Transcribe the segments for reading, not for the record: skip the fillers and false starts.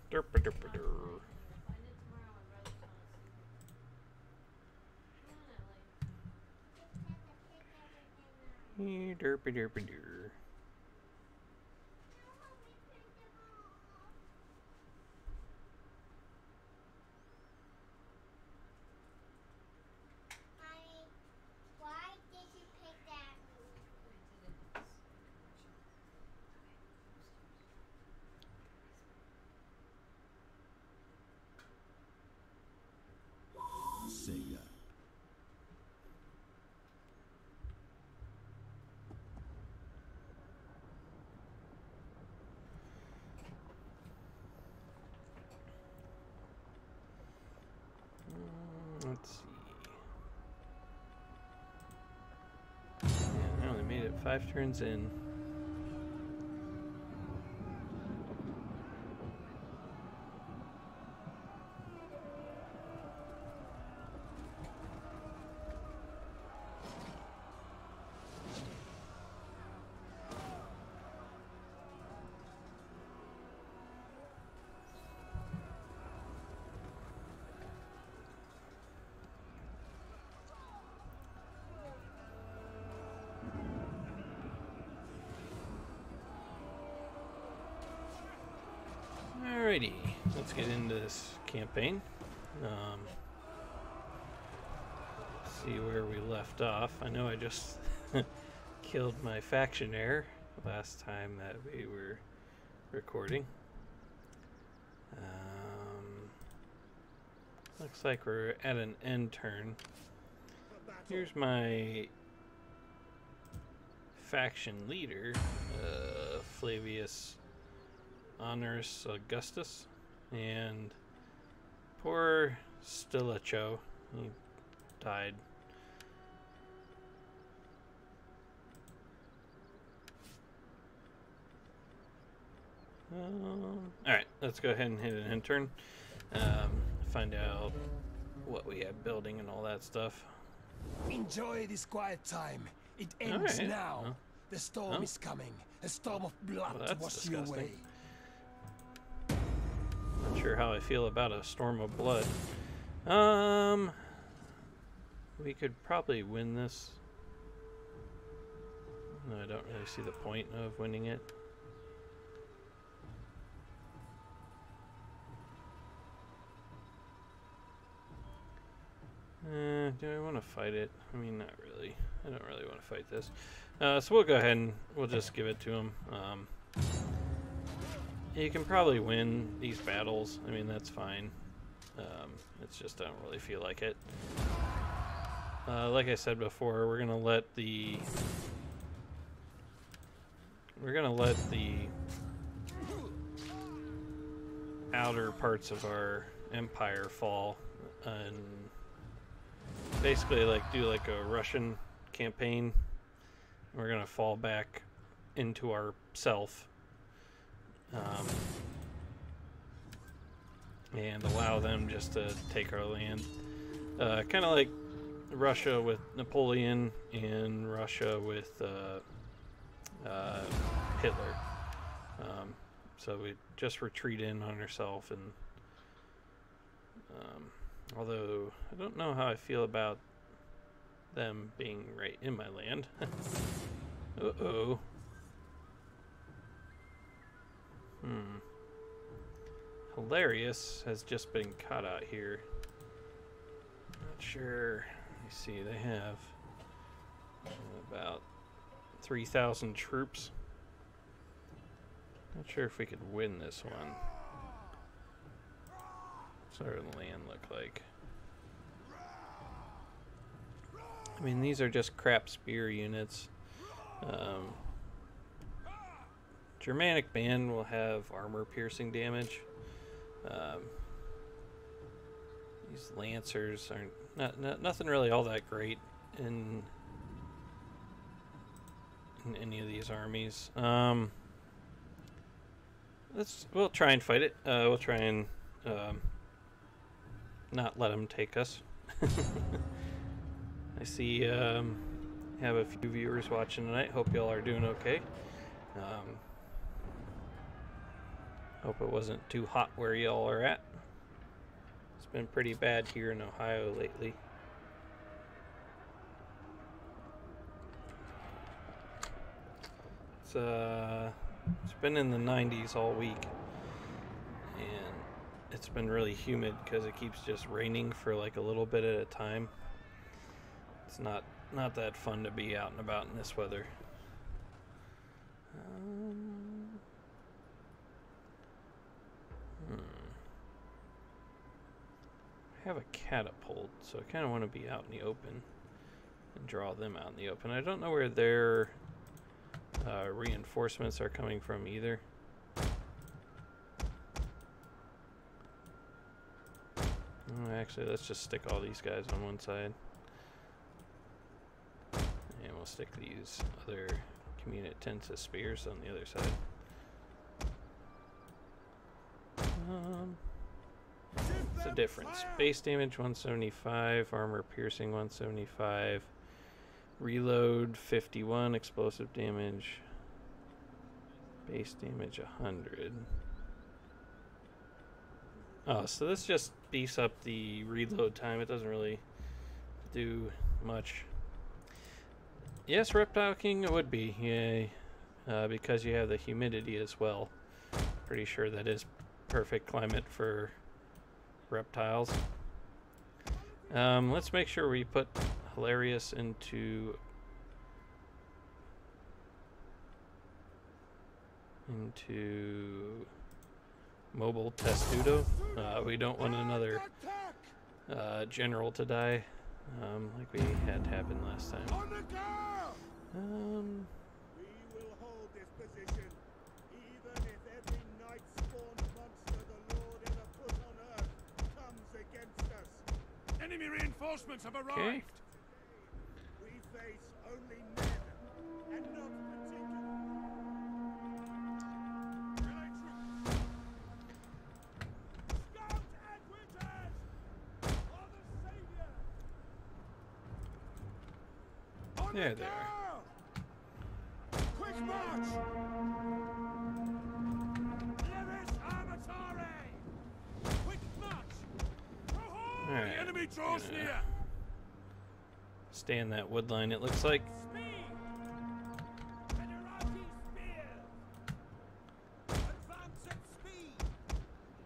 Derp-a-derp-a-der. Derp-a-derp-a-der. Why did you pick that? Sega. Let's see. Yeah, I only made it 5 turns in. Alrighty, let's get into this campaign. See where we left off. I know I just killed my factionaire last time that we were recording. Looks like we're at an end turn. Here's my faction leader, Flavius Honors Augustus, and poor Stilicho, he died. Alright, let's go ahead and hit an intern. Find out what we have building and all that stuff. Enjoy this quiet time. It ends now. Well, The storm is coming. A storm of blood well, to that's wash you disgusting. away. Not sure how I feel about a storm of blood. We could probably win this. No, I don't really see the point of winning it. Do I want to fight it? I mean, not really. I don't really want to fight this. So we'll go ahead and we'll just give it to him. You can probably win these battles. I mean, that's fine. It's just I don't really feel like it. Like I said before, we're gonna let the outer parts of our empire fall and basically do like a Russian campaign. We're gonna fall back into our self and allow them just to take our land, kind of like Russia with Napoleon and Russia with Hitler. So we just retreat in on ourselves, and although I don't know how I feel about them being right in my land. Uh-oh. Hilarious has just been caught out here. Not sure. You see, they have about 3,000 troops. Not sure if we could win this one. What's our land look like? I mean, these are just crap spear units. Germanic band will have armor piercing damage. These lancers aren't nothing really all that great in any of these armies. We'll try and fight it. We'll try and not let them take us. I see have a few viewers watching tonight. Hope y'all are doing okay. Hope it wasn't too hot where y'all are at. It's been pretty bad here in Ohio lately. It's been in the 90s all week, and it's been really humid because it keeps just raining for like a little bit at a time. It's not that fun to be out and about in this weather. I have a catapult, so I kind of want to be out in the open and draw them out in the open. I don't know where their reinforcements are coming from either. Actually, let's just stick all these guys on one side. And we'll stick these other Communitensis spears on the other side. What's the difference? Base damage 175, armor piercing 175, reload 51, explosive damage, base damage 100. Oh, so this just beefs up the reload time. It doesn't really do much. Yes, Reptile King, it would be, yay, because you have the humidity as well. Pretty sure that is perfect climate for reptiles. Let's make sure we put Hilarious into mobile testudo. We don't want another general to die, like we had happen last time. We will hold this position, even if every night-spawned monster the Lord ever put on Earth comes against us. Enemy reinforcements have arrived. Okay. We face only men, and not Scout Edwards! For the Savior! There they are. Quick march! Levis Armatore! Quick march! All right. The enemy draws near! Stay in that wood line, it looks like. Speed! Federati spears! Advance at speed!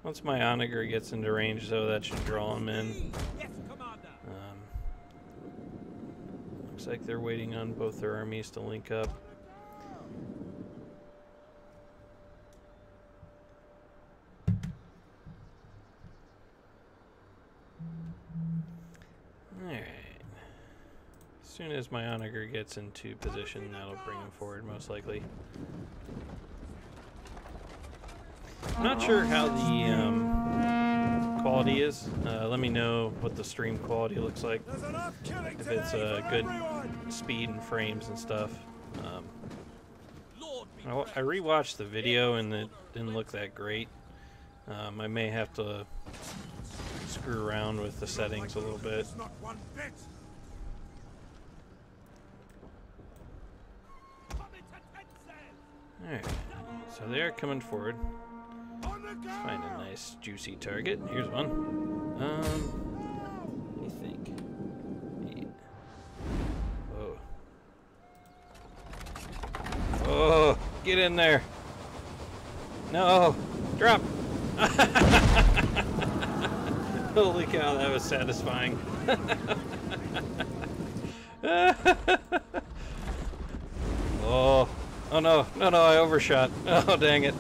Once my onager gets into range, though, that should draw him in. Yes, Commander! Looks like they're waiting on both their armies to link up. Alright. As soon as my onager gets into position, that'll bring him forward, most likely. I'm not sure how the quality is. Let me know what the stream quality looks like. If it's good speed and frames and stuff. I rewatched the video and it didn't look that great. I may have to screw around with the settings a little bit. Alright, so they're coming forward. Let's find a nice juicy target. Here's one. What do you think? Yeah. Whoa. Oh, get in there. No, drop. Holy cow, that was satisfying. Oh no, I overshot. Oh, dang it.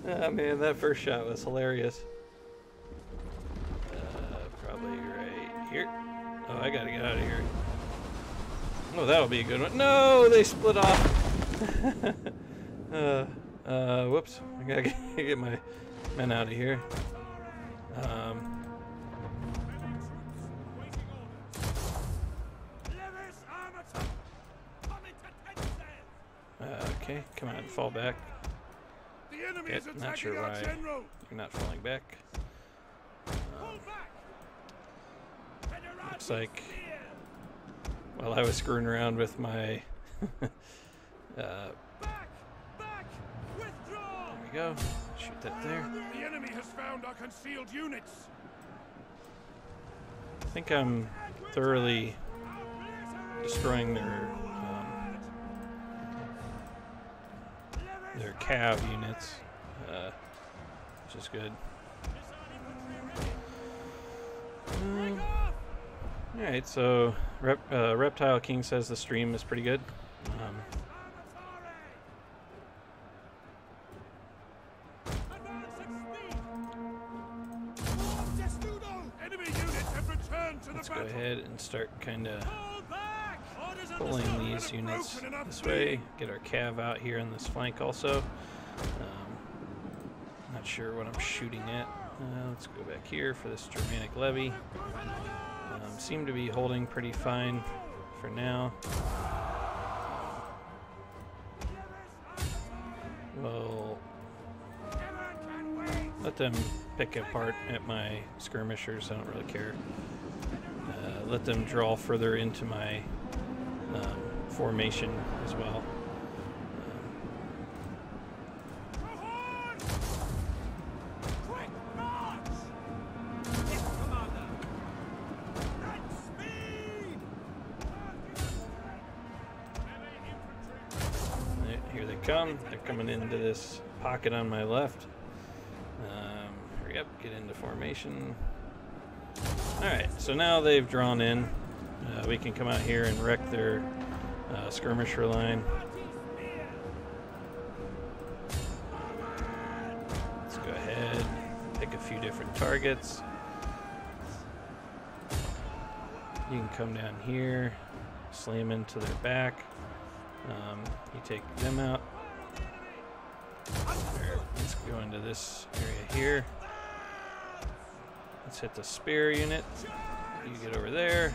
Oh man, that first shot was hilarious. Probably right here. Oh, I gotta get out of here. Oh, that'll be a good one. No, they split off. Whoops. I gotta get my men out of here. Okay, come on, fall back. Okay, not sure why you're not falling back. Looks like while I was screwing around with my go. Shoot that there. The enemy has found our concealed units. I think I'm thoroughly destroying their cav units, which is good. Alright, so Reptile King says the stream is pretty good. Let's go ahead and start kind of pulling these units this way. Get our cav out here on this flank also. Not sure what I'm shooting at. Let's go back here for this Germanic levy. Seem to be holding pretty fine for now. We'll let them pick apart at my skirmishers. I don't really care. Let them draw further into my formation as well. Here they come. They're coming into this pocket on my left. Hurry up, get into formation. Alright, so now they've drawn in. We can come out here and wreck their skirmisher line. Let's go ahead, pick a few different targets. You can come down here, slam into their back. You take them out. Let's go into this area here. Let's hit the spear unit. You get over there.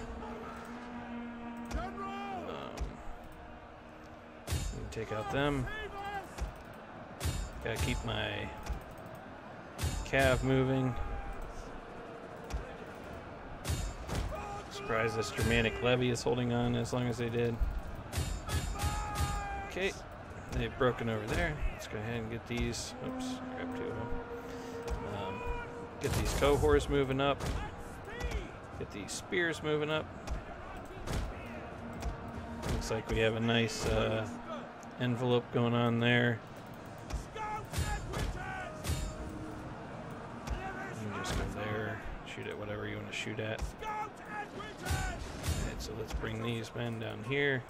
You can take out them. Gotta keep my cav moving. Surprised this Germanic levy is holding on as long as they did. Okay, they've broken over there. Let's go ahead and get these. Oops, grab two of them. Get these cohorts moving up. Get these spears moving up. Looks like we have a nice envelope going on there. You can just go there, shoot at whatever you want to shoot at. Alright, so let's bring these men down here.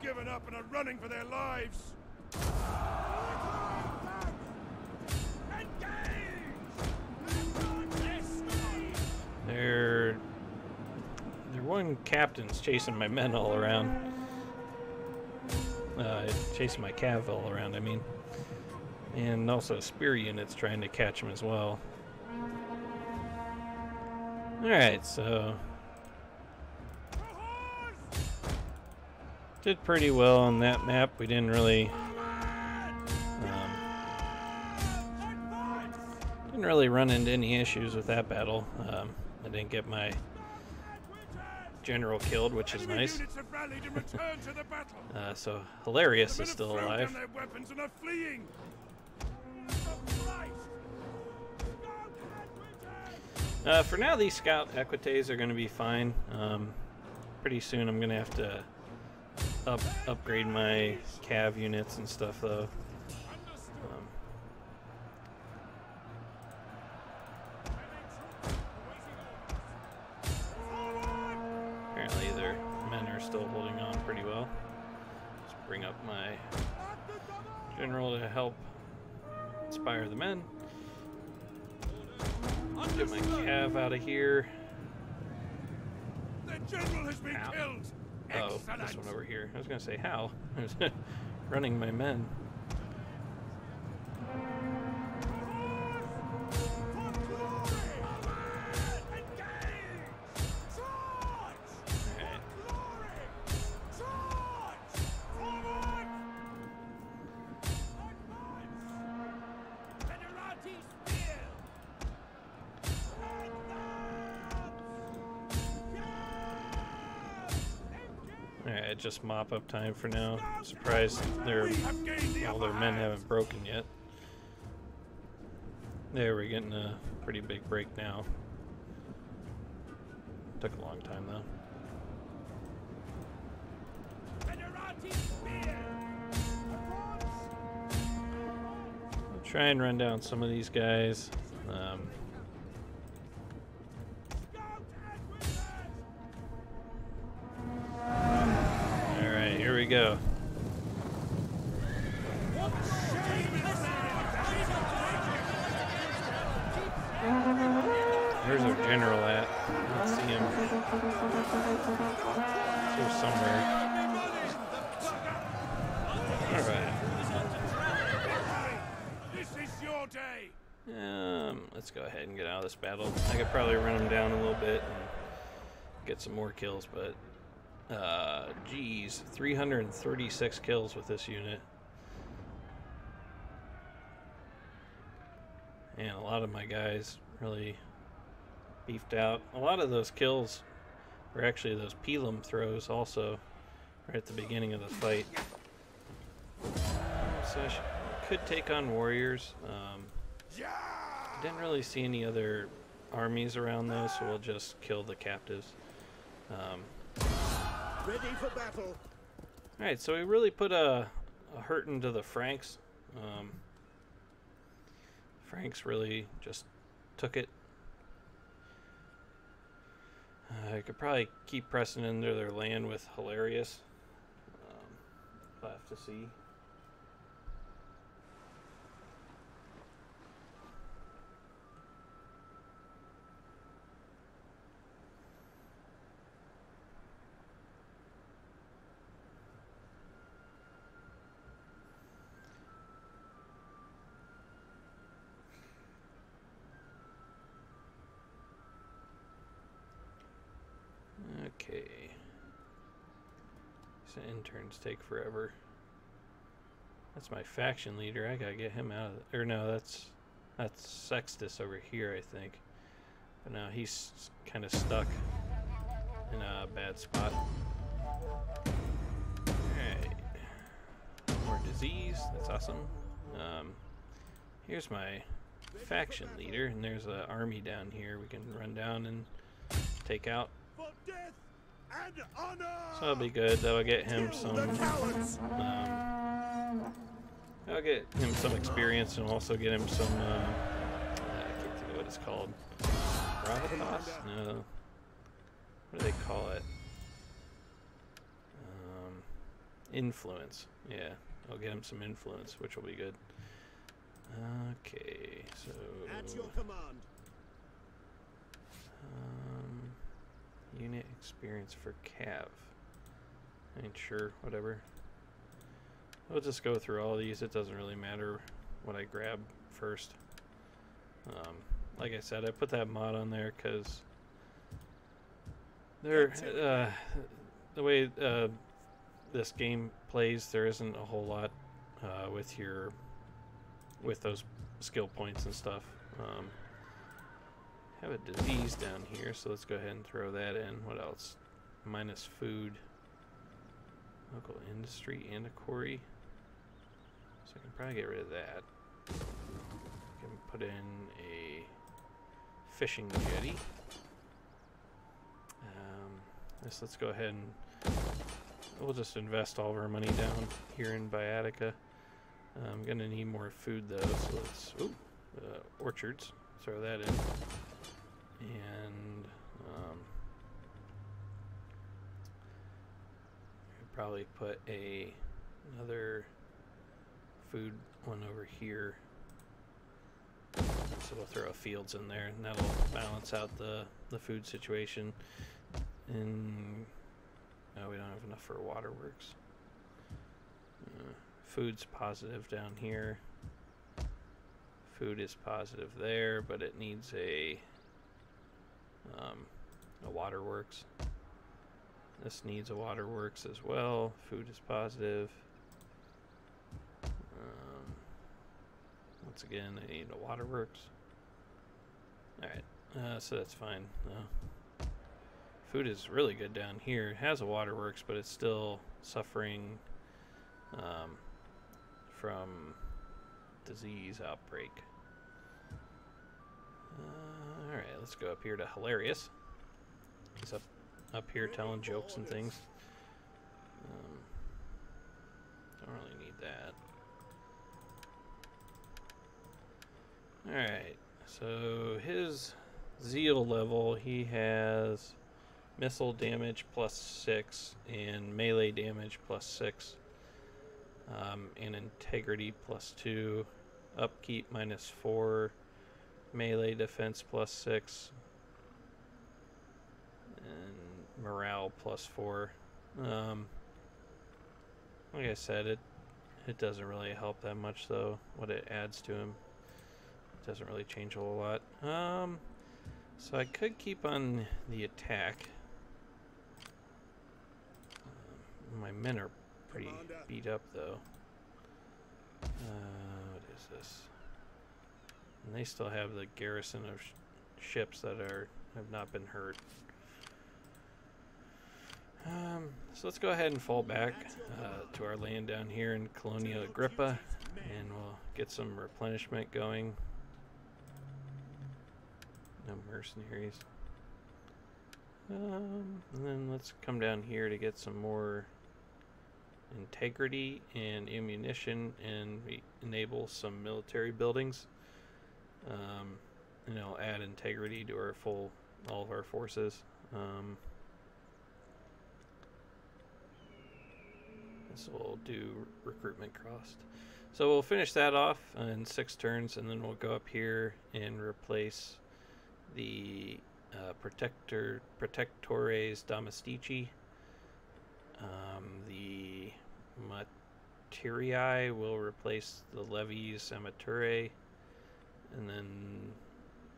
Given up and are running for their lives. They're one captain's chasing my men all around. Chasing my cav all around, I mean. And also spear units trying to catch them as well. Alright, so did pretty well on that map. We didn't really run into any issues with that battle. I didn't get my general killed, which is nice. So Hilarious is still alive. For now, these scout equites are going to be fine. Pretty soon I'm going to have to upgrade my cav units and stuff, though. Apparently their men are still holding on pretty well. Let's bring up my general to help inspire the men. Get my cav out of here. The general has been killed. Oh, this one over here. I was going to say how. I was running my men. Alright, just mop up time for now. I'm surprised all their men haven't broken yet. There, we're getting a pretty big break now. Took a long time though. I'll try and run down some of these guys. Alright, here we go. Where's our general at? Let's see him. He's here somewhere. Alright. This is your day. Let's go ahead and get out of this battle. I could probably run him down a little bit and get some more kills, but geez, 336 kills with this unit. And a lot of my guys really beefed out. A lot of those kills were actually those pelum throws also right at the beginning of the fight. So I could take on warriors. Didn't really see any other armies around though, so we'll just kill the captives. Ready for battle. Alright, so we really put a hurt into the Franks. Franks really just took it. I could probably keep pressing into their land with Hilarious. I'll have to see. Okay. These interns take forever. That's my faction leader. I gotta get him out of the, or no, that's Sextus over here, I think. But now he's kind of stuck in a bad spot. Alright. More disease. That's awesome. Here's my faction leader, and there's an army down here we can run down and take out. For death and honor. So that'll be good. That'll get him some. I'll get him some experience and also get him some. I can't think of what it's called. Gravitas? No. What do they call it? Influence. Yeah, I'll get him some influence, which will be good. Okay, so. At your command. Unit experience for Cav. Ain't sure, whatever. We'll just go through all these. It doesn't really matter what I grab first. Like I said, I put that mod on there because they're the way this game plays. There isn't a whole lot with those skill points and stuff. Have a disease down here, so let's go ahead and throw that in. What else? Minus food. Local industry and a quarry. So I can probably get rid of that. I can put in a fishing jetty. Let's go ahead and we'll just invest all of our money down here in Bayatica. I'm gonna need more food though, so let's orchards. Throw that in. And probably put another food one over here. So we'll throw fields in there, and that'll balance out the food situation. And no, we don't have enough for waterworks. Food's positive down here. Food is positive there, but it needs a waterworks. This needs a waterworks as well. Food is positive. Once again, I need a waterworks. Alright, so that's fine. food is really good down here. It has a waterworks, but it's still suffering from disease outbreak. Alright, let's go up here to Hilarious. He's up here telling jokes and things. Don't really need that. Alright, so his Zeal level, he has missile damage +6 and melee damage +6, and integrity +2, upkeep -4, melee defense +6, and morale +4. Like I said, it doesn't really help that much though. What it adds to him doesn't really change a whole lot. So I could keep on the attack. My men are pretty beat up though. What is this? And they still have the garrison of ships that have not been hurt. So let's go ahead and fall back to our land down here in Colonia Agrippa, and we'll get some replenishment going. No mercenaries. And then let's come down here to get some more integrity and ammunition, and enable some military buildings. And it'll add integrity to our all of our forces. This will do recruitment cost. So we'll finish that off in 6 turns, and then we'll go up here and replace the Protectores Domestici. The Materii will replace the Levies Amature, and then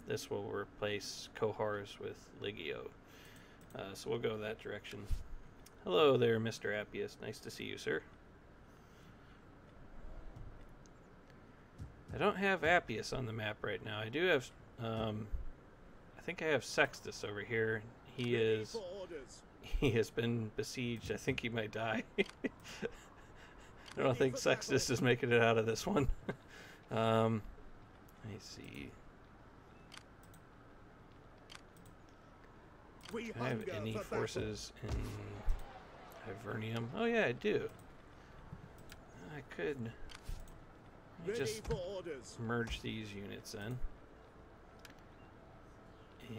this will replace Cohars with Legio. So we'll go that direction. Hello there, Mr. Appius. Nice to see you, sir. I don't have Appius on the map right now. I do have, I think I have Sextus over here. He has been besieged. I think he might die. I don't think Sextus is making it out of this one. Let me see. Do I have any forces in Hivernium? Oh yeah, I do. I could just merge these units then. And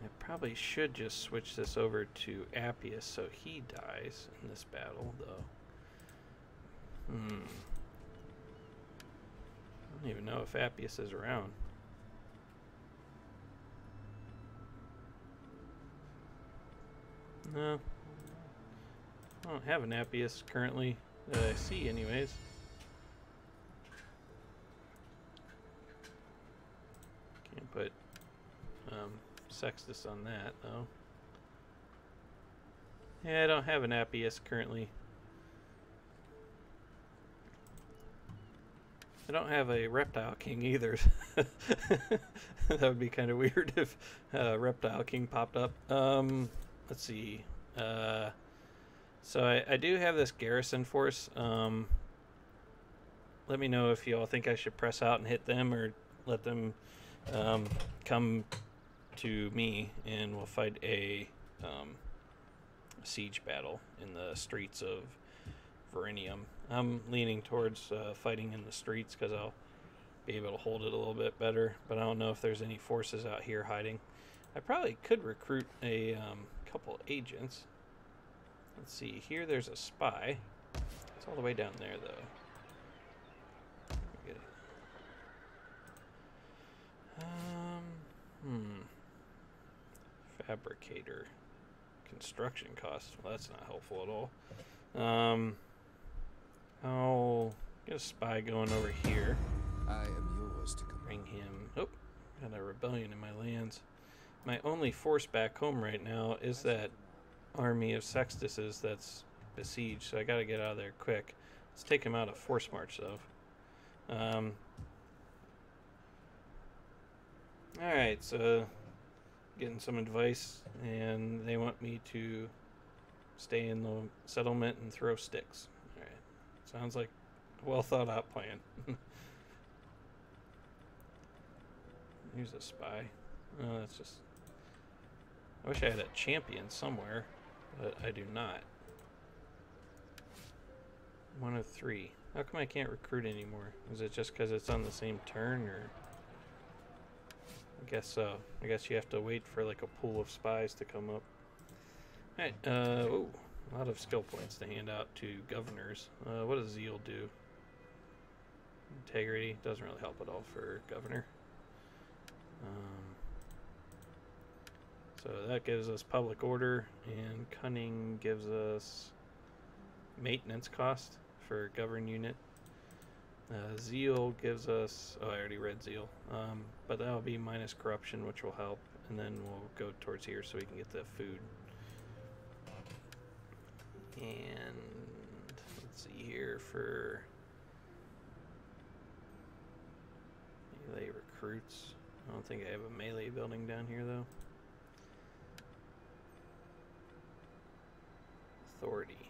I probably should just switch this over to Appius so he dies in this battle, though. I don't even know if Appius is around. No. I don't have an Appius currently that I see anyways. Can't put Sextus on that though. Yeah, I don't have an Appius currently. I don't have a Reptile King either. That would be kind of weird if Reptile King popped up. Let's see. So I do have this garrison force. Let me know if you all think I should press out and hit them, or let them come to me, and we'll fight a siege battle in the streets of Verinium. I'm leaning towards fighting in the streets because I'll be able to hold it a little bit better, but I don't know if there's any forces out here hiding. I probably could recruit a couple agents. Let's see, here there's a spy. It's all the way down there though. Get it. Fabricator. Construction cost. Well, that's not helpful at all. I'll get a spy going over here. I am yours to command. Bring him. Oh, got a rebellion in my lands. My only force back home right now is that army of Sextuses that's besieged, so I gotta get out of there quick. Let's take him out of force march, though. Alright, so getting some advice, and they want me to stay in the settlement and throw sticks. Alright, sounds like a well thought out plan. Here's a spy. Oh, that's just... I wish I had a champion somewhere, but I do not. 1 of 3. How come I can't recruit anymore? Is it just because it's on the same turn, or... I guess so. I guess you have to wait for like a pool of spies to come up. Alright, oh, a lot of skill points to hand out to governors. What does zeal do? Integrity doesn't really help at all for governor. So that gives us public order, and cunning gives us maintenance cost for govern unit. Zeal gives us, oh, I already read zeal, but that'll be minus corruption, which will help, and then we'll go towards here so we can get the food. And let's see here for melee recruits. I don't think I have a melee building down here, though. Authority.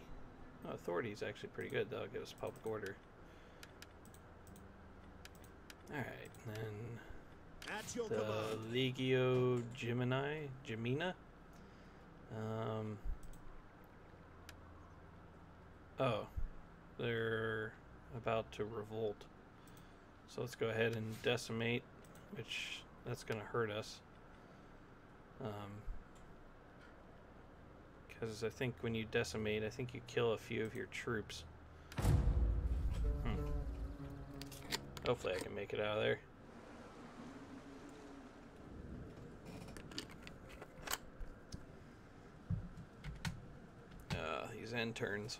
Oh, authority is actually pretty good. That'll give us public order. Alright, then the Legio Gemina. Oh, they're about to revolt. So let's go ahead and decimate, which that's going to hurt us. Because I think when you decimate, I think you kill a few of your troops. Hopefully I can make it out of there. These end turns.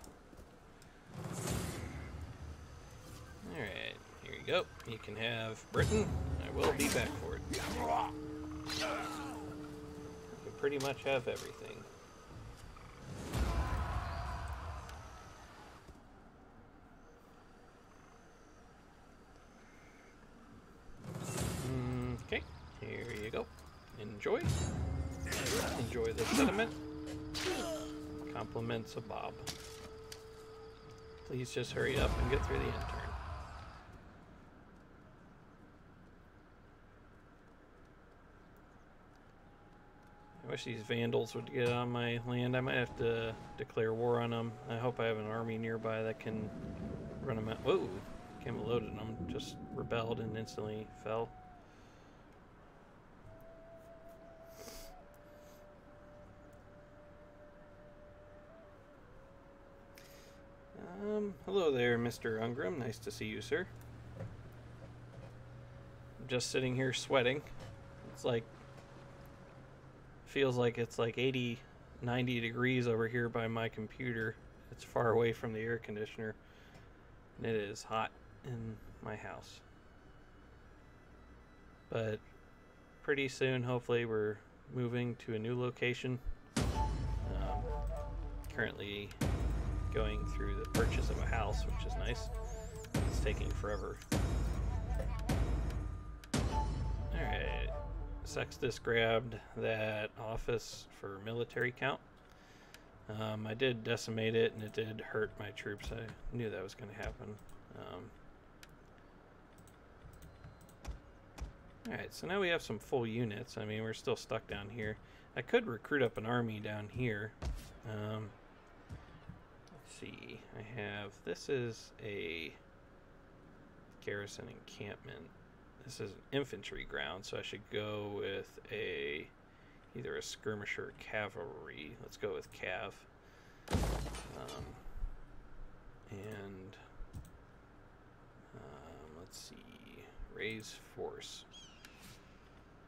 Alright, here you go. You can have Britain. I will be back for it. You can pretty much have everything. Okay, here you go. Enjoy. Enjoy the sediment. Compliments of Bob. Please just hurry up and get through the end turn. I wish these vandals would get on my land. I might have to declare war on them. I hope I have an army nearby that can run them out. Whoa! Came loaded them. Just rebelled and instantly fell. Hello there, Mr. Ungram. Nice to see you, sir. I'm just sitting here sweating. It's like, feels like it's like 80, 90 degrees over here by my computer. It's far away from the air conditioner, and it is hot in my house. But pretty soon, hopefully, we're moving to a new location. Currently going through the purchase of a house, which is nice. It's taking forever. Alright. Sextus grabbed that office for military count. I did decimate it, and it did hurt my troops. I knew that was going to happen. Alright, so now we have some full units. I mean, we're still stuck down here. I could recruit up an army down here. See, I have, this is a garrison encampment. This is an infantry ground, so I should go with either a skirmisher or cavalry. Let's go with cav. Let's see, raise force.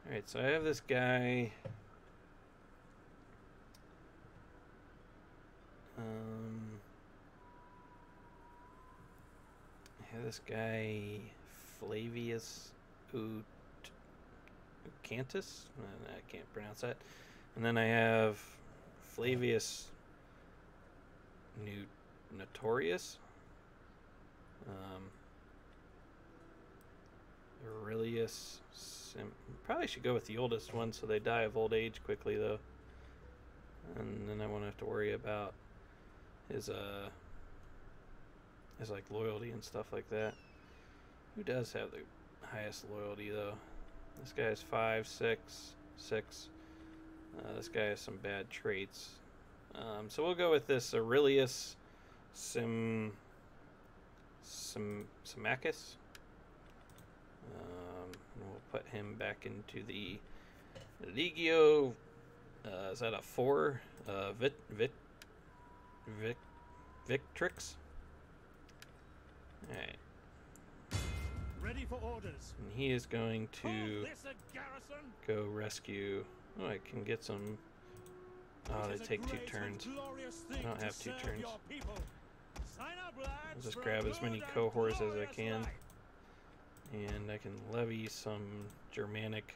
Alright, so I have this guy. I have this guy Flavius Ucantus. I can't pronounce that. And then I have Flavius Notorious. Aurelius. Probably should go with the oldest one so they die of old age quickly, though. And then I won't have to worry about his like loyalty and stuff like that. Who does have the highest loyalty, though? This guy has 5, 6, 6. This guy has some bad traits. So we'll go with this Aurelius Symmachus. We'll put him back into the Legio. Is that a 4? Victrix. Alright. Ready for orders. And he is going to go rescue. Oh, I can get some. Oh, they take 2 turns. I don't have 2 turns. I'll just grab as many cohorts as I can. And I can levy some Germanic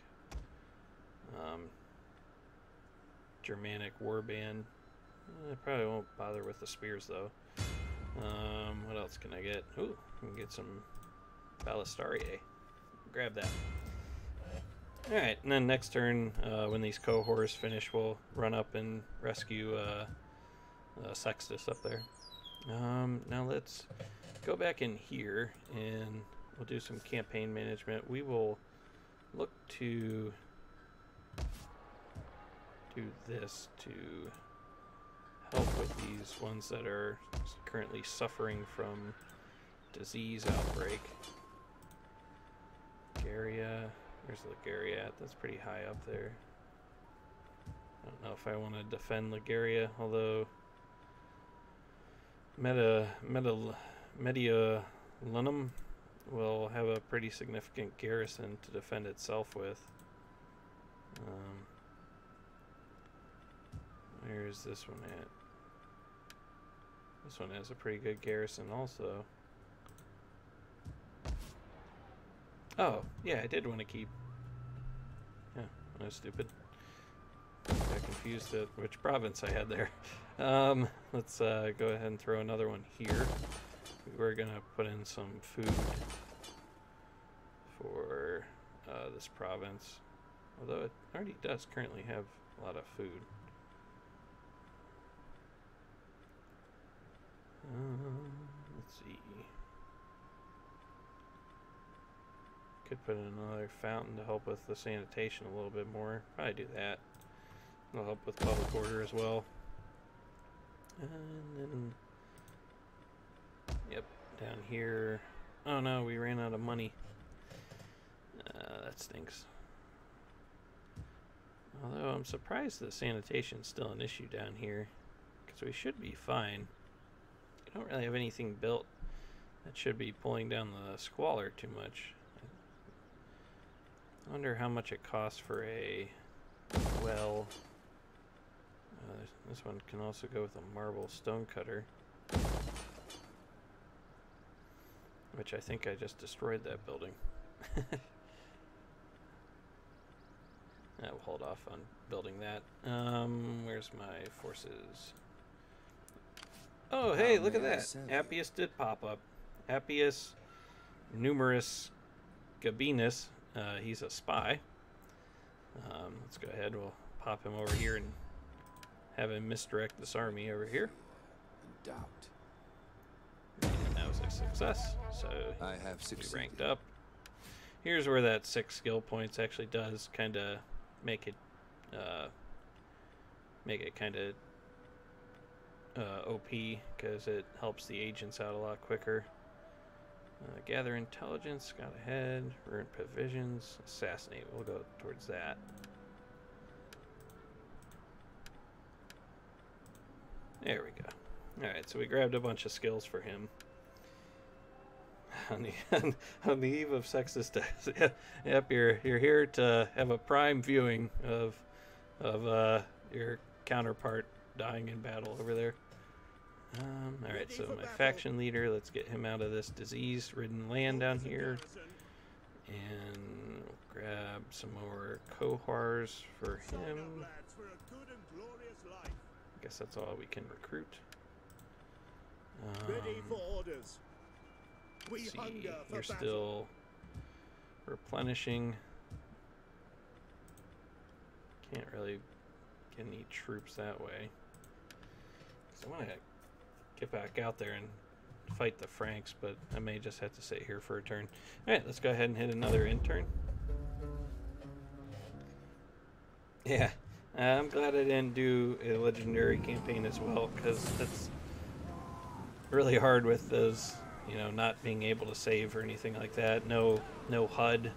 warband. I probably won't bother with the spears, though. What else can I get? Ooh, I can get some Ballistariae. Grab that. Alright, and then next turn, when these cohorts finish, we'll run up and rescue Sextus up there. Now let's go back in here and we'll do some campaign management. We will look to do this to help with these ones that are currently suffering from disease outbreak. Liguria, where's Liguria at? That's pretty high up there. I don't know if I want to defend Liguria, although Mediolunum will have a pretty significant garrison to defend itself with. Where's this one at? This one has a pretty good garrison also. Oh, yeah, I did want to keep. Yeah, I was stupid. I confused it which province I had there. Let's go ahead and throw another one here. We're gonna put in some food for this province, although it already does currently have a lot of food. Let's see. Could put in another fountain to help with the sanitation a little bit more. Probably do that. It'll help with public order as well. And then, yep, down here. Oh no, we ran out of money. That stinks. Although I'm surprised the sanitation's still an issue down here, because we should be fine. I don't really have anything built that should be pulling down the squalor too much. I wonder how much it costs for a well. This one can also go with a marble stone cutter, which I think I just destroyed that building. We'll hold off on building that. Where's my forces? Oh, hey, look at that. Appius did pop up. Appius Numerus Gabinus. He's a spy. Let's go ahead. We'll pop him over here and have him misdirect this army over here. Doubt. And that was a success. So I have succeeded. Ranked up. Here's where that 6 skill points actually does kind of make it kind of OP, because it helps the agents out a lot quicker. Gather intelligence, got ahead, ruin provisions, assassinate. We'll go towards that. There we go. Alright, so we grabbed a bunch of skills for him. On the eve of Sextus death. Yep, you're here to have a prime viewing of your counterpart dying in battle over there. Alright, so my faction leader, let's get him out of this disease-ridden land down here. And we'll grab some more cohors for him. I guess that's all we can recruit. Ready for orders. We See, hunger for you're battle. still replenishing. Can't really get any troops that way. So I want to get back out there and fight the Franks, but I may just have to sit here for a turn. Alright, let's go ahead and hit another intern. Yeah, I'm glad I didn't do a legendary campaign as well, because that's really hard with those, you know, not being able to save or anything like that. No HUD.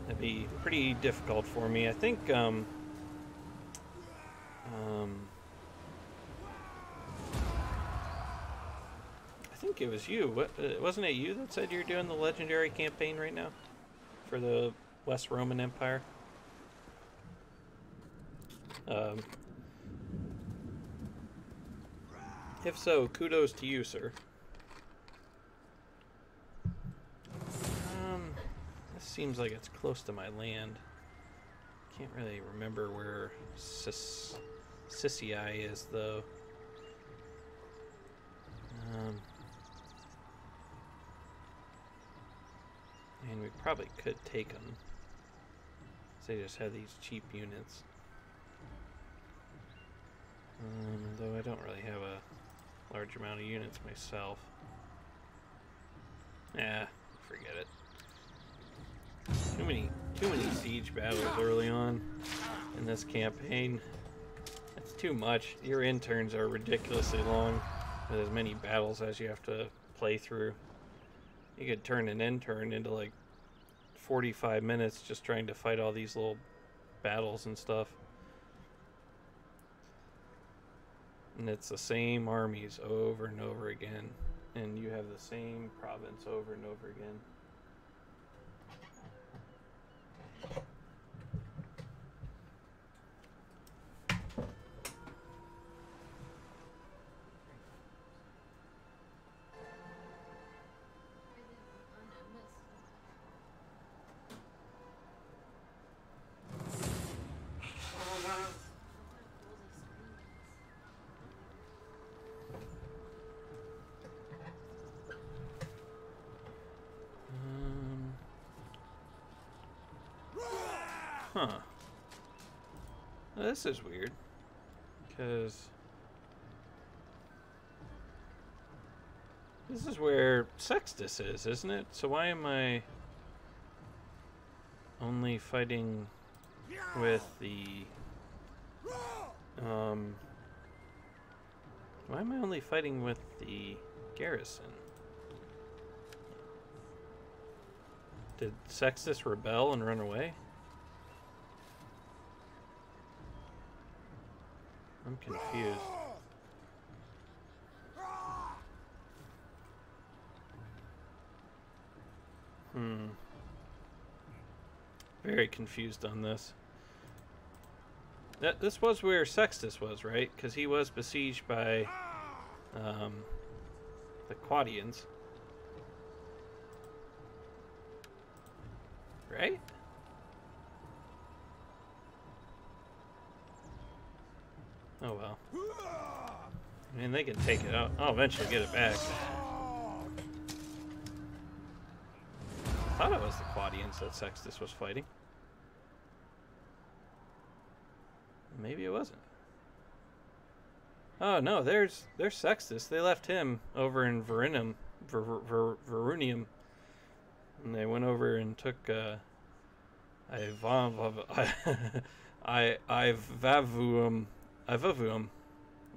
That'd be pretty difficult for me. I think I think it was you. Wasn't it you that said you're doing the legendary campaign right now for the West Roman Empire? If so, kudos to you, sir. This seems like it's close to my land. Can't really remember where Sicii is, though. And we probably could take them. They just have these cheap units. Though I don't really have a large amount of units myself. Nah, forget it. Too many siege battles early on in this campaign. It's too much. Your interns are ridiculously long with as many battles as you have to play through. You could turn an intern into like 45 minutes just trying to fight all these little battles and stuff. And it's the same armies over and over again. And you have the same province over and over again. Huh. Well, this is weird, because this is where Sextus is, isn't it? So why am I only fighting with the, why am I only fighting with the garrison? Did Sextus rebel and run away? I'm confused. Very confused on this. This was where Sextus was, right? Because he was besieged by the Quadians. Right? Oh well. I mean, they can take it out. I'll eventually get it back. I thought it was the Quadians that Sextus was fighting. Maybe it wasn't. Oh no, there's Sextus. They left him over in Verunium, and they went over and took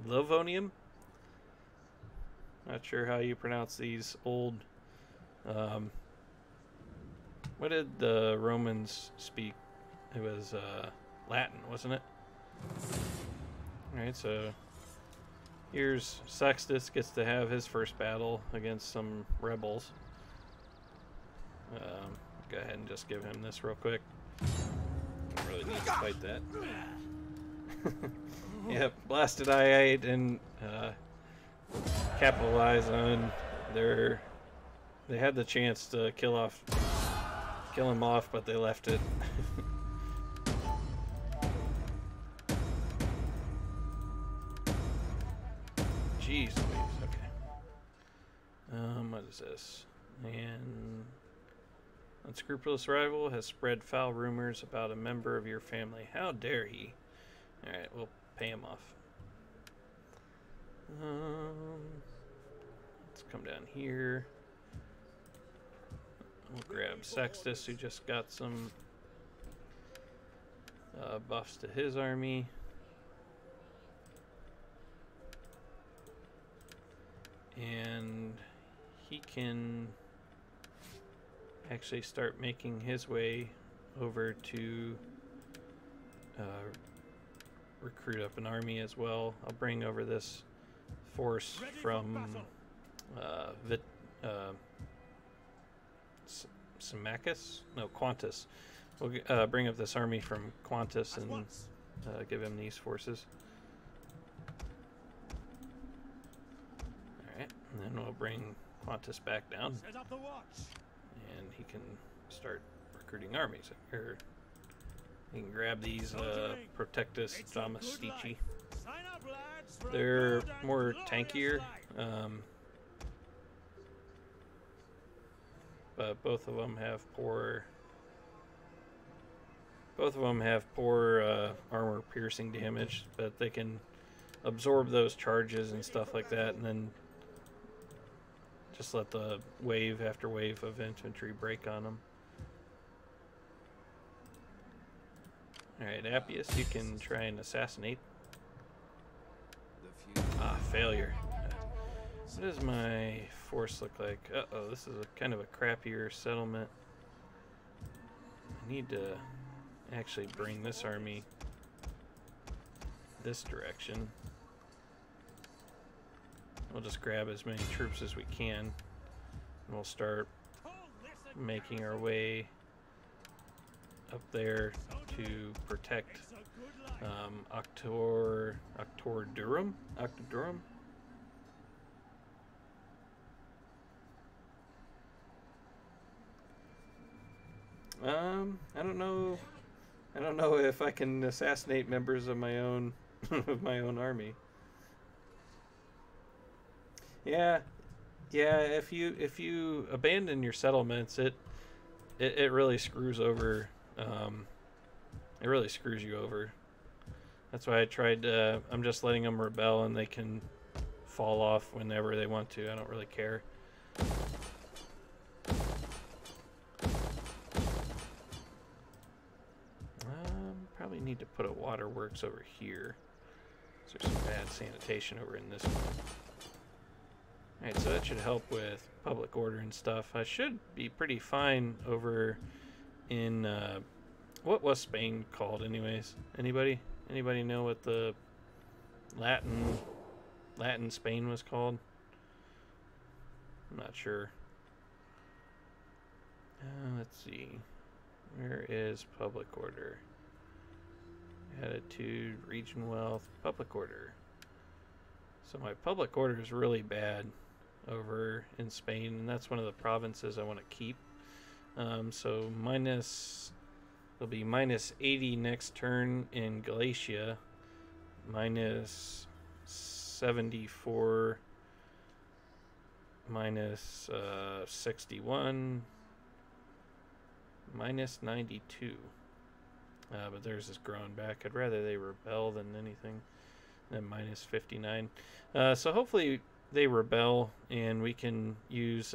Livonium. Not sure how you pronounce these old. What did the Romans speak? It was Latin, wasn't it? Alright, so here's Sextus gets to have his first battle against some rebels. Go ahead and just give him this real quick. Don't really need to fight that. Yep, blasted I-8 and capitalize on their. They had the chance to kill him off, but they left it. jeez. Okay. What is this? And unscrupulous rival has spread foul rumors about a member of your family. How dare he? Alright, we'll pay him off. Let's come down here. We'll grab Sextus, who just got some buffs to his army. And he can actually start making his way over to recruit up an army as well. I'll bring over this force from Symmachus? No, Quantus. We'll bring up this army from Quantus and give him these forces. Alright, and then we'll bring Quantus back down. And he can start recruiting armies. Or he can grab these Protectus Domestici. They're more tankier. But both of them have poor armor piercing damage, but they can absorb those charges and stuff like that, and then just let the wave after wave of infantry break on them. Alright, Appius, you can try and assassinate. Ah, failure. What does my force look like? Uh-oh, this is a kind of a crappier settlement. I need to actually bring this army this direction. We'll just grab as many troops as we can, and we'll start making our way up there to protect Octodurum. I don't know if I can assassinate members of my own of my own army. Yeah, if you abandon your settlements, it really screws over. It really screws you over. That's why I tried. I'm just letting them rebel, and they can fall off whenever they want to. I don't really care. Probably need to put a waterworks over here. So there's some bad sanitation over in this one. Alright, so that should help with public order and stuff. I should be pretty fine over in, what was Spain called anyways? Anybody know what the Latin Spain was called? I'm not sure. Let's see. Where is public order? Attitude, region wealth, public order. So my public order is really bad over in Spain, and that's one of the provinces I want to keep. So it'll be minus 80 next turn in Galatia, minus 74, minus 61, minus 92. But theirs is growing back. I'd rather they rebel than anything. Then minus 59. So hopefully they rebel, and we can use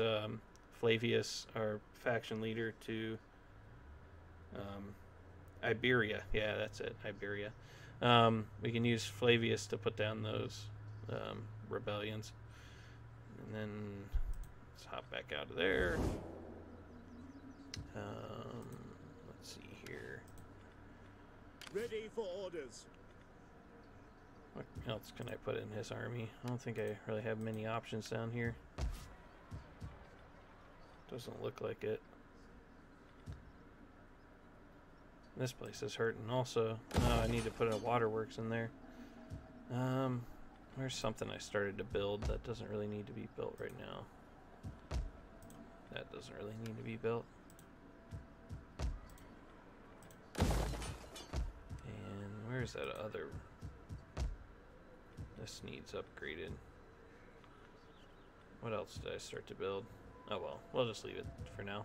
Flavius, our faction leader, to Iberia. Yeah, that's it, Iberia. We can use Flavius to put down those rebellions. And then let's hop back out of there. Let's see here. Ready for orders. What else can I put in his army? I don't think I really have many options down here. Doesn't look like it. This place is hurting also. Oh, I need to put a waterworks in there. There's something I started to build that doesn't really need to be built right now. That doesn't really need to be built. And where's that other? This needs upgraded. What else did I start to build? Oh well, we'll just leave it for now.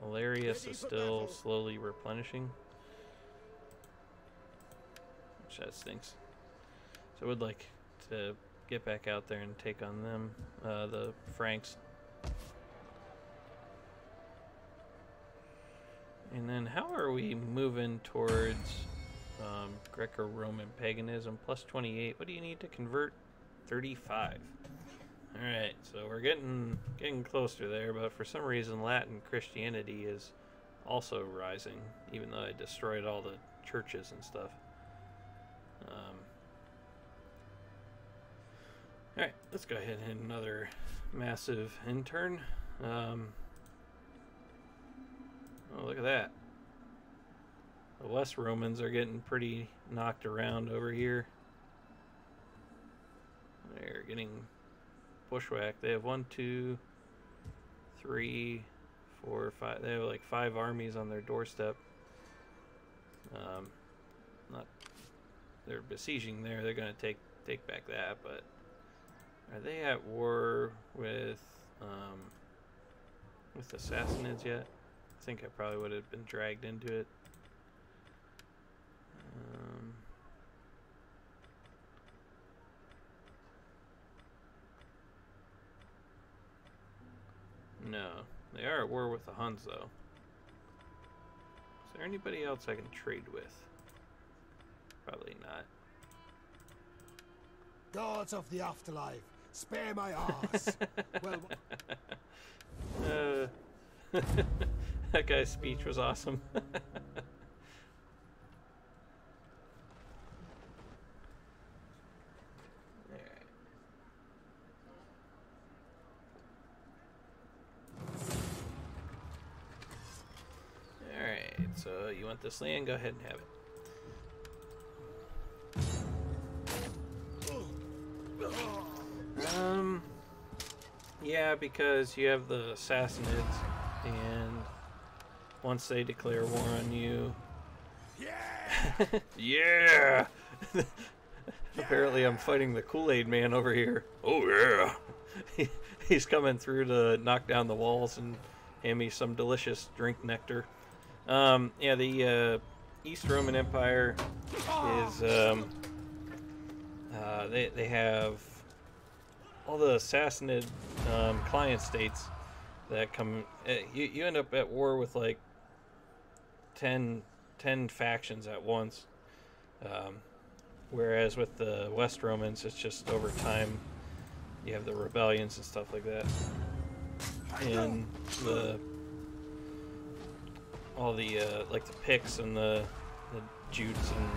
Hilarious is still slowly replenishing, which that stinks. So I would like to get back out there and take on them, the Franks. And then how are we moving towards Greco-Roman paganism? Plus 28. What do you need to convert? 35. Alright, so we're getting closer there, but for some reason Latin Christianity is also rising, even though I destroyed all the churches and stuff. Alright, let's go ahead and hit another massive intern. Oh, look at that. The West Romans are getting pretty knocked around over here. They're getting bushwhacked. They have 1, 2, 3, 4, 5. They have like 5 armies on their doorstep. They're besieging there. They're going to take back that, but are they at war with the Sassanids yet? I think I probably would have been dragged into it. No, they are at war with the Huns, though. Is there anybody else I can trade with? Probably not. Gods of the afterlife, spare my ass. Well, that guy's speech was awesome. Alright, so you want this land? Go ahead and have it. Yeah, because you have the Sassanids, and once they declare war on you... Yeah! Yeah! Apparently I'm fighting the Kool-Aid man over here. Oh yeah! He's coming through to knock down the walls and hand me some delicious drink nectar. Yeah, the East Roman Empire is... they have all the Sassanid client states that come... you end up at war with like 10 factions at once. Whereas with the West Romans, it's just over time. You have the rebellions and stuff like that. And all the like the Picts and the Jutes and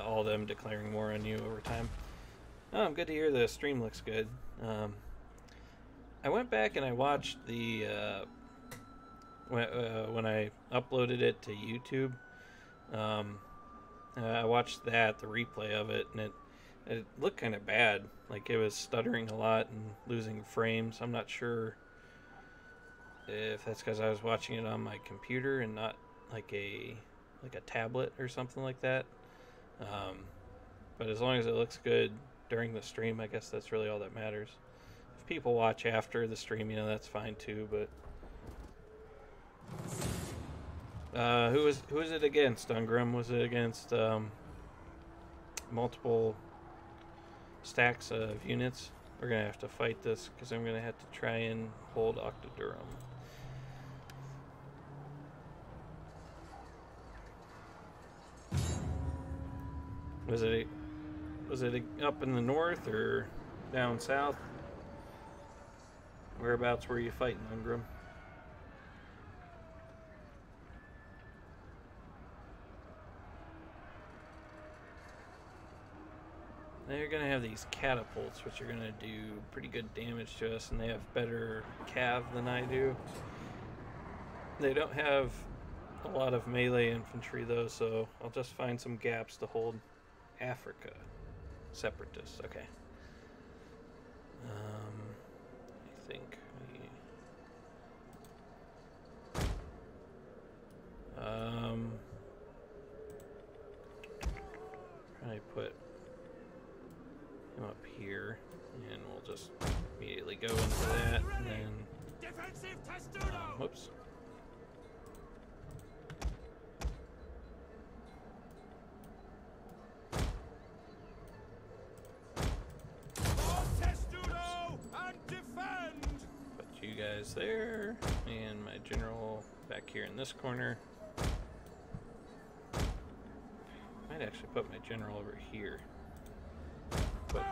all them declaring war on you over time. Oh, I'm good to hear the stream looks good. I went back and I watched the when I uploaded it to YouTube. I watched the replay of it, and it looked kind of bad. Like it was stuttering a lot and losing frames. I'm not sure if that's because I was watching it on my computer and not like a tablet or something like that. But as long as it looks good during the stream, I guess that's really all that matters. If people watch after the stream, you know, that's fine too. But who was it against, Ungrim? Was it against multiple stacks of units? We're gonna have to fight this because I'm gonna have to try and hold Octodurum. Was it up in the north or down south? Whereabouts were you fighting, Ungrim? They're going to have these catapults, which are going to do pretty good damage to us, and they have better cav than I do. They don't have a lot of melee infantry, though, so I'll just find some gaps to hold Africa. Separatists, okay. I think I put come up here, and we'll just immediately go into that, and then, whoops. Put you guys there, and my general back here in this corner. Might actually put my general over here. Put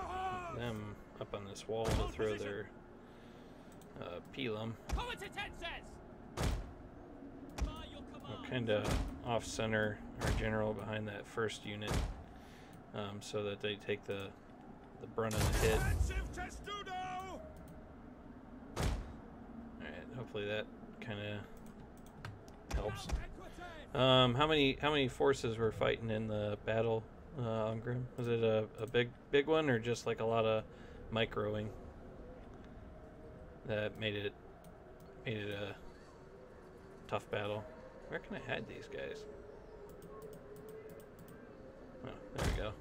them up on this wall to throw their pelum. We'll kind of off-center our general behind that first unit, so that they take the brunt of the hit. Alright, hopefully that kind of helps. How many forces were fighting in the battle, Grim? Was it a big one, or just like a lot of microing that made it a tough battle? Where can I hide these guys? Oh, there we go.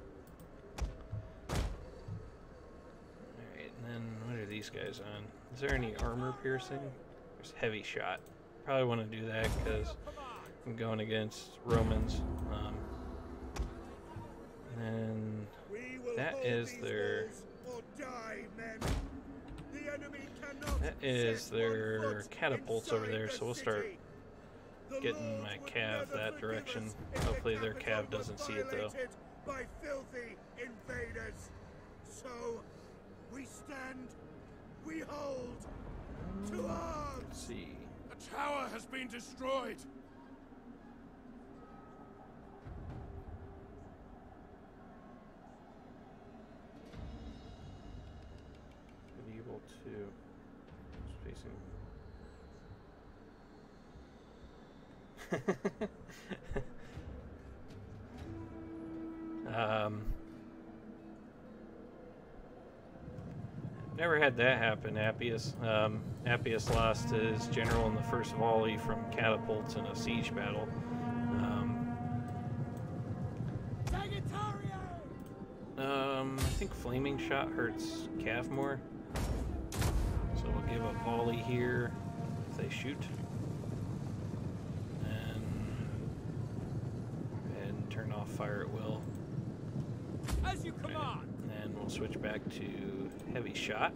Alright, and then what are these guys on? Is there any armor piercing? There's heavy shot. Probably want to do that because I'm going against Romans. And that is their catapults over there, so we'll start getting my cav that direction. Hopefully their cav doesn't see it though. By filthy invaders. So we stand, we hold, to arms. Let's see. The tower has been destroyed. Medieval 2. Spacing. Never had that happen, Appius. Appius lost his general in the first volley from catapults in a siege battle. I think flaming shot hurts cav more. So we'll give a volley here if they shoot. And turn off fire at will. As you command. And we'll switch back to heavy shot.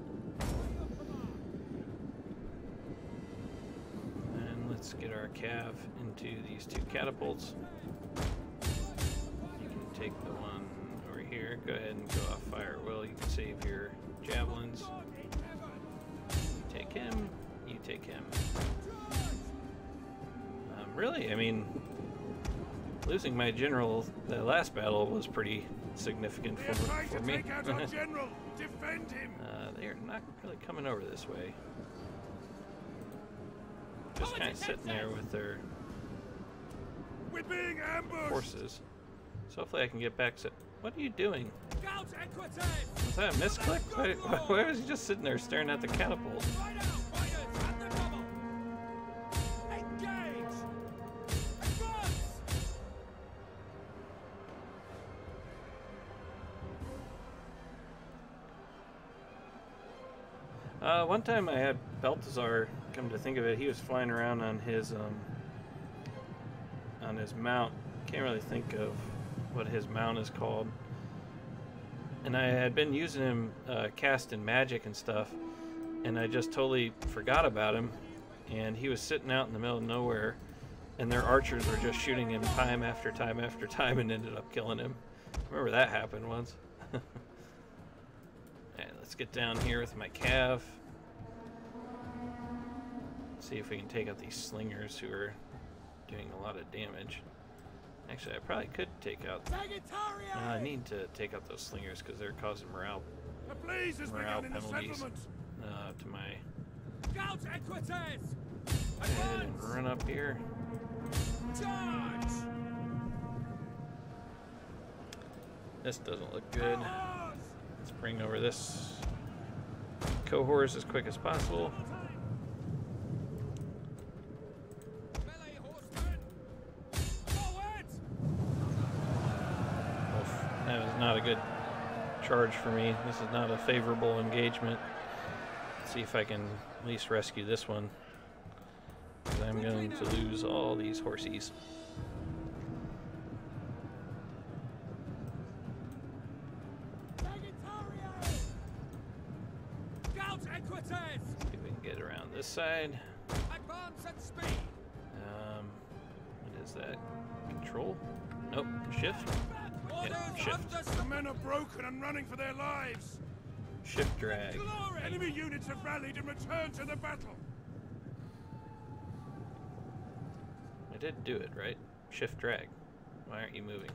And let's get our cav into these two catapults. You can take the one over here. Go ahead and go off fire at will. You can save your javelins. You take him. You take him. Really, I mean, losing my general the last battle was pretty significant for me. They are not really coming over this way. Just kind of sitting there with their forces. So hopefully I can get back to... What are you doing? Was that a misclick? Why was he just sitting there staring at the catapult? One time I had Balthazar, come to think of it, he was flying around on his mount. Can't really think of what his mount is called. And I had been using him casting magic and stuff, and I just totally forgot about him. And he was sitting out in the middle of nowhere, and their archers were just shooting him time after time after time and ended up killing him. I remember that happened once. Alright, let's get down here with my cav. See if we can take out these slingers who are doing a lot of damage. Actually, I probably could take out... I need to take out those slingers because they're causing morale penalties to my... Go ahead and run up here. This doesn't look good. Let's bring over this cohorts as quick as possible. That was not a good charge for me. This is not a favorable engagement. Let's see if I can at least rescue this one. 'Cause I'm going to lose all these horsies. See if we can get around this side. What is that? Control? Nope. Shift? Yep, shift. The men are broken and running for their lives. Shift drag. Enemy units have rallied and returned to the battle. I did do it, right? Shift drag. Why aren't you moving?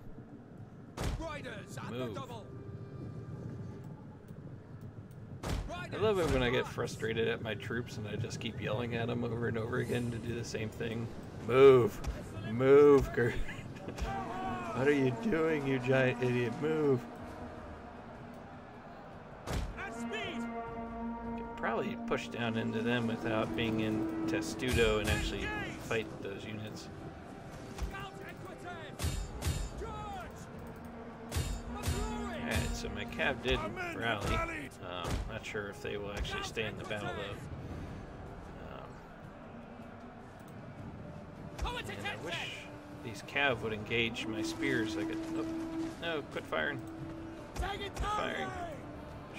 Move. I love it when I get frustrated at my troops and I just keep yelling at them over and over again to do the same thing. Move! Move, Kurt! What are you doing, you giant idiot? Move! Could probably push down into them without being in Testudo and actually fight those units. Alright, so my cav did rally. Not sure if they will actually stay in the battle though. And I wish these cav would engage my spears. I could. Oh, no, quit firing. Quit firing.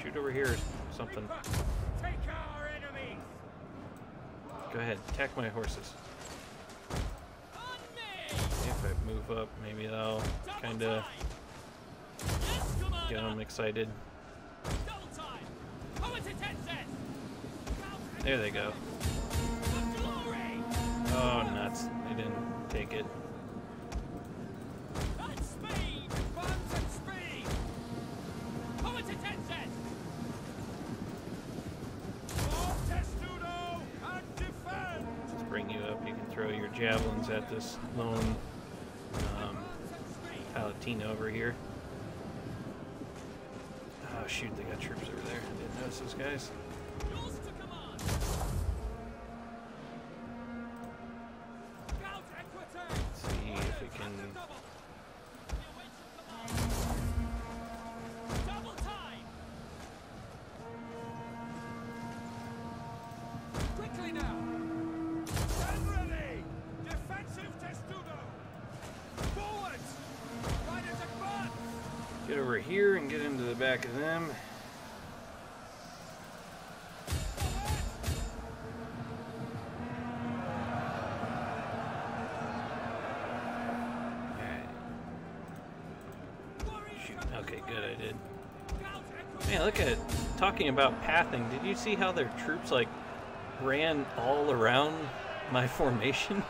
Shoot over here or something. Go ahead, attack my horses. If I move up, maybe that'll kind of get them excited. There they go. Oh, nuts. They didn't take it. Let's bring you up. You can throw your javelins at this lone Palatina over here. Oh shoot, they got troops over there. I didn't notice those guys. Let's see if we can... Quickly now! Stand ready! Defensive Testudo! Forward! Riders advance! Get over here and get into the back of them. Okay, good, I did. Man, look at it. Talking about pathing, did you see how their troops, like, ran all around my formation?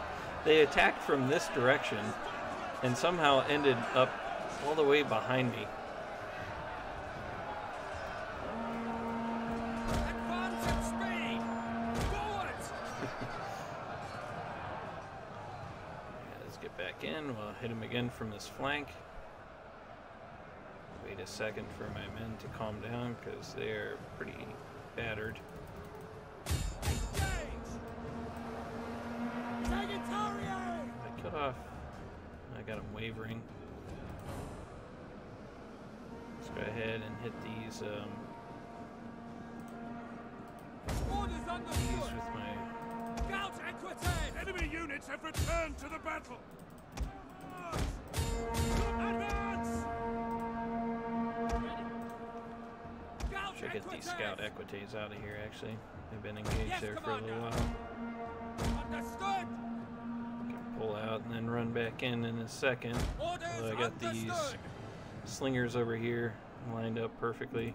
They attacked from this direction and somehow ended up all the way behind me. Let's get back in. We'll hit him again from this flank. Wait a second for my men to calm down because they're pretty battered. I cut off. I got them wavering. Let's go ahead and hit these. These with my. Enemy units have returned to the battle. Advance! Should get these scout equites out of here. Actually, they've been engaged there for a little while. Understood. Can pull out and then run back in a second. Although I got these slingers over here lined up perfectly.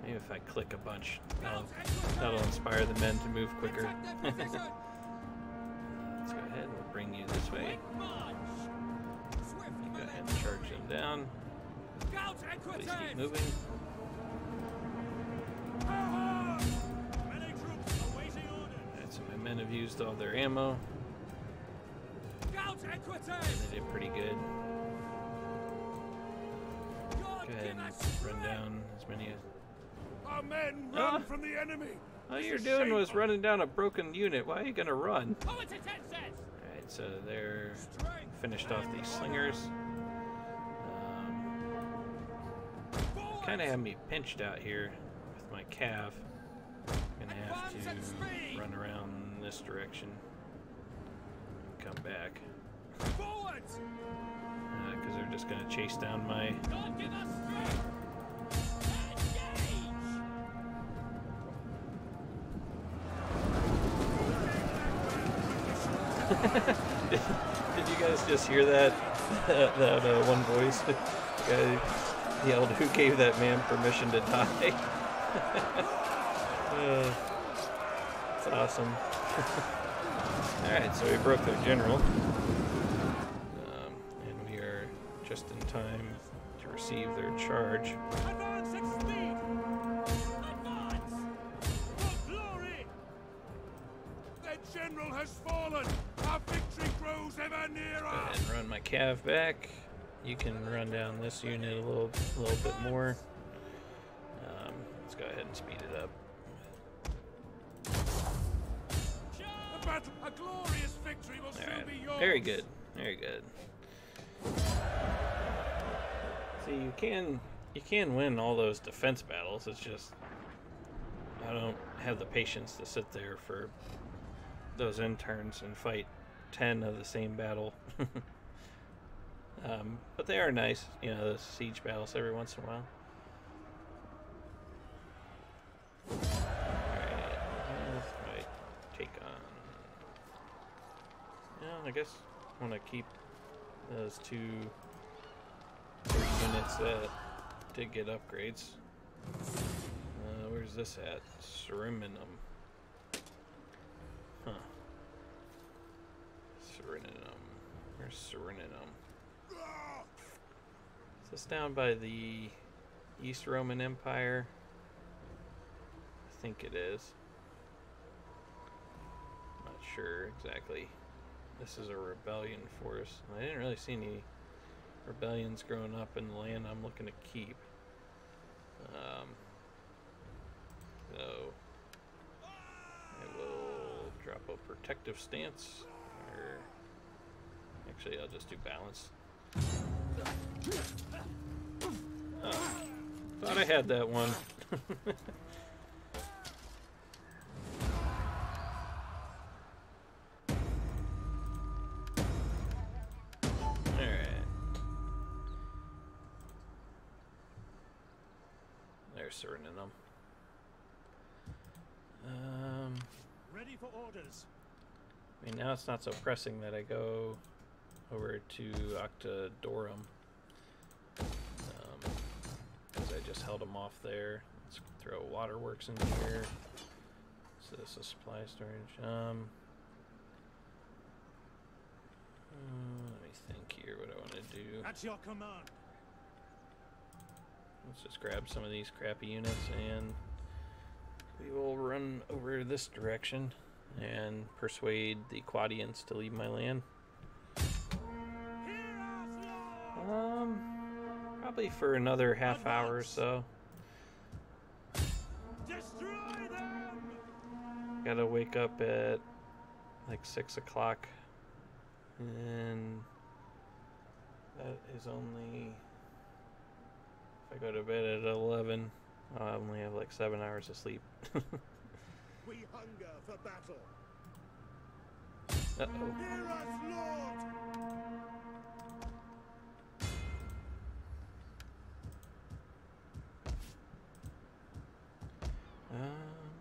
Maybe if I click a bunch, that'll inspire the men to move quicker. Let's go ahead. We'll bring you this way. Go ahead and charge them down. Please keep moving. Alright, so my men have used all their ammo. And they did pretty good. Go ahead and run down as many as... Our men run from the enemy. All you're doing was running down a broken unit. Why are you gonna run? Alright, so they're finished off these slingers. kind of have me pinched out here with my calf. I'm gonna have to run around this direction and come back. Forwards! Because they're just gonna chase down my... Did you guys just hear that? that one voice? The guy yelled, "Who gave that man permission to die?" It's awesome. Alright, so we broke their general. And we are just in time to receive their charge. Advance at speed! Advance! For glory! The general has fallen! Our victory grows ever nearer! Go ahead and run my cav back. You can run down this unit a little bit more. Let's go ahead and speed it up. The battle, a glorious victory will soon be yours! Very good. Very good. See, you can win all those defense battles. It's just I don't have the patience to sit there for those interns and fight 10 of the same battle. But they are nice, you know, those siege battles every once in a while. Alright, my take on... Yeah, I guess I want to keep those 3 units that did get upgrades. Where's this at? Ceruminum. Huh. Ceruminum. Where's Ceruminum? Is this down by the East Roman Empire? I think it is. Not sure exactly. This is a rebellion force. I didn't really see any rebellions growing up in the land I'm looking to keep. So I will drop a protective stance, or actually I'll just do balance. Oh, thought I had that one. Alright. There's Suriname. Ready for orders. I mean, now it's not so pressing that I go over to Octodorum. Because I just held them off there. Let's throw waterworks in here. So this is supply storage. Let me think here what I want to do. At your command. Let's just grab some of these crappy units and we will run over this direction and persuade the Quadians to leave my land. Probably for another half hour or so. Destroy them! Gotta wake up at like 6 o'clock, and that is only, if I go to bed at 11, I only have like 7 hours of sleep. We hunger for battle. Uh-oh. Hear us, Lord!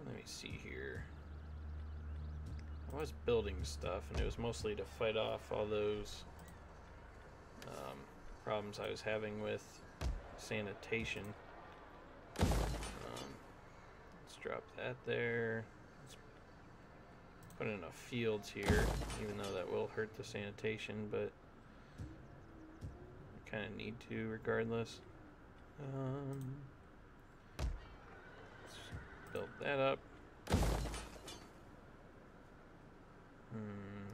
Let me see here. I was building stuff, and it was mostly to fight off all those problems I was having with sanitation. Let's drop that there. Let's put in enough fields here, even though that will hurt the sanitation, but I kind of need to regardless. Build that up.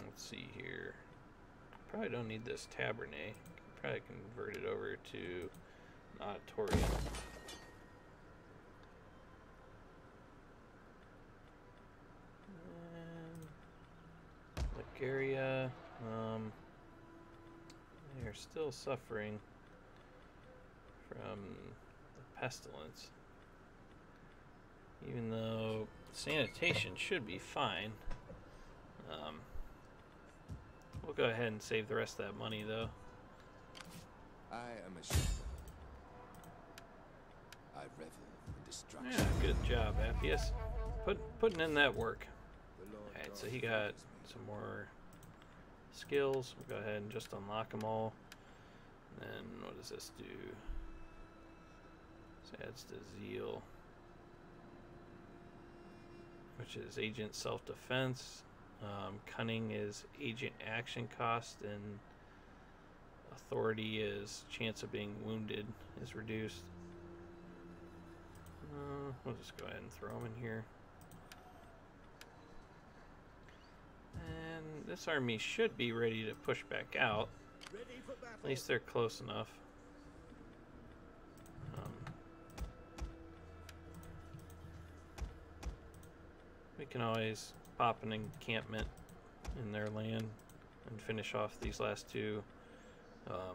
Let's see here. Probably don't need this tabernae. Probably convert it over to auditorium. And Bulgaria. They are still suffering from the pestilence. Even though sanitation should be fine. We'll go ahead and save the rest of that money, though. I am a shepherd. I revel in destruction. Yeah, good job, Appius. Putting in that work. The Lord Alright, so God he got favors me. some more skills. We'll go ahead and just unlock them all. And then what does this do? This adds to zeal, which is agent self-defense. Cunning is agent action cost, and authority is chance of being wounded is reduced. We'll just go ahead and throw them in here. And this army should be ready to push back out. Ready for battle. At least they're close enough. We can always pop an encampment in their land and finish off these last two. How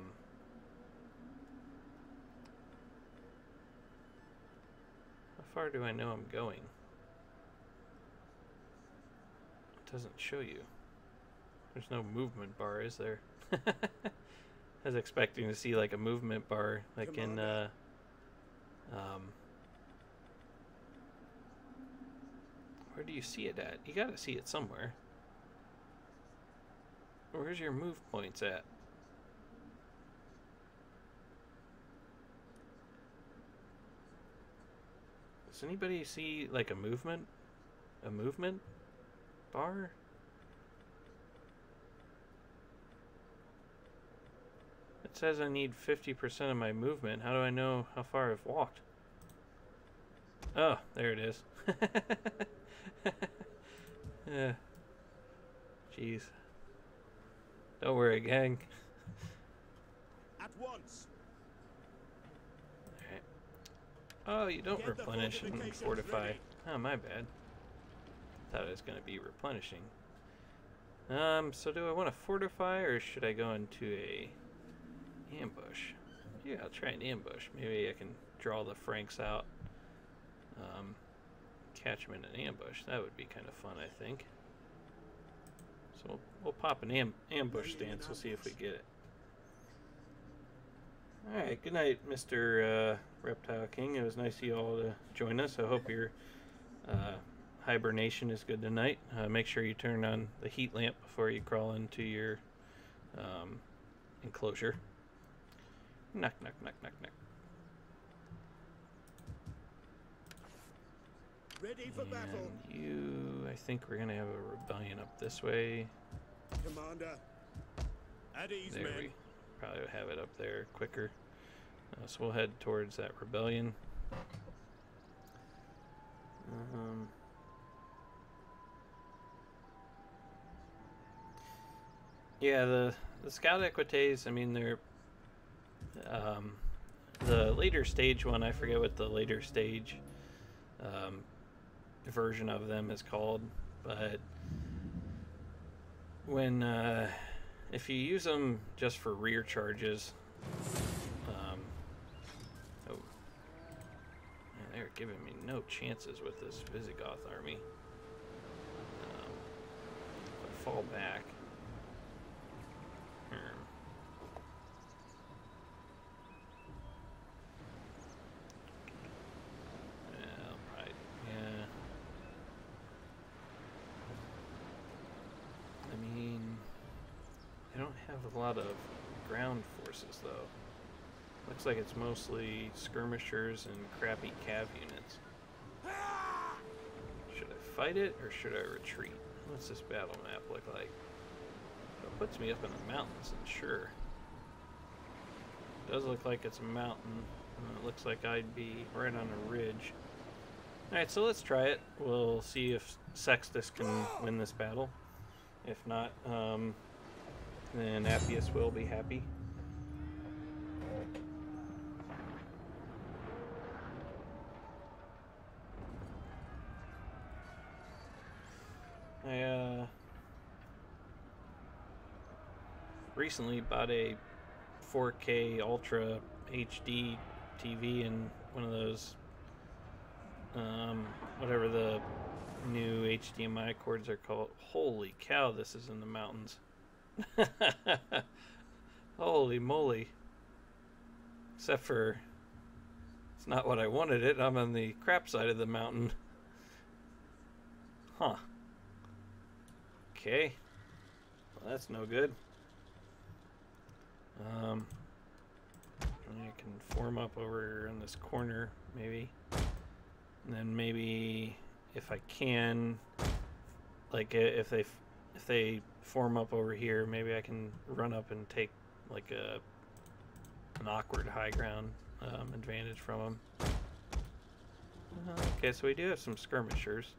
far do I know I'm going? It doesn't show you. There's no movement bar, is there? I was expecting to see like a movement bar, like in where do you see it at? You gotta see it somewhere. Where's your move points at? Does anybody see like a movement? A movement bar? It says I need 50% of my movement. How do I know how far I've walked? Oh, there it is. Yeah. Jeez. Don't worry, gang. At once. Alright. Oh, you don't Get the replenish and fortifications fortify. ready. Oh, my bad. Thought it was going to be replenishing. So do I want to fortify, or should I go into a ambush? Yeah, I'll try an ambush. Maybe I can draw the Franks out. Catch them in an ambush. That would be kind of fun, I think. So we'll pop an ambush stance. We'll see if we get it. Alright, good night, Mr. Reptile King. It was nice of you all to join us. I hope your hibernation is good tonight. Make sure you turn on the heat lamp before you crawl into your enclosure. Knock, knock, knock, knock, knock. Ready for battle. And you, I think we're gonna have a rebellion up this way. Commander. At ease, There men. we probably have it up there quicker. So we'll head towards that rebellion. Yeah, the Scout Equites, I mean, they're the later stage one. I forget what the later stage version of them is called, but when if you use them just for rear charges, oh, man, they're giving me no chances with this Visigoth army. If I fall back. A lot of ground forces, though. Looks like it's mostly skirmishers and crappy cav units. Should I fight it or should I retreat? What's this battle map look like? It puts me up in the mountains, and sure. It does look like it's a mountain. And it looks like I'd be right on a ridge. Alright, so let's try it. We'll see if Sextus can win this battle. If not, then Appius will be happy. I recently bought a 4K Ultra HD TV and one of those, whatever the new HDMI cords are called. Holy cow, this is in the mountains. Holy moly. Except for, it's not what I wanted it. I'm on the crap side of the mountain. Huh. Okay. Well, that's no good. I can form up over in this corner, maybe. And then maybe, if I can, like if they form up over here, maybe I can run up and take like an awkward high ground advantage from them. Okay, so we do have some skirmishers.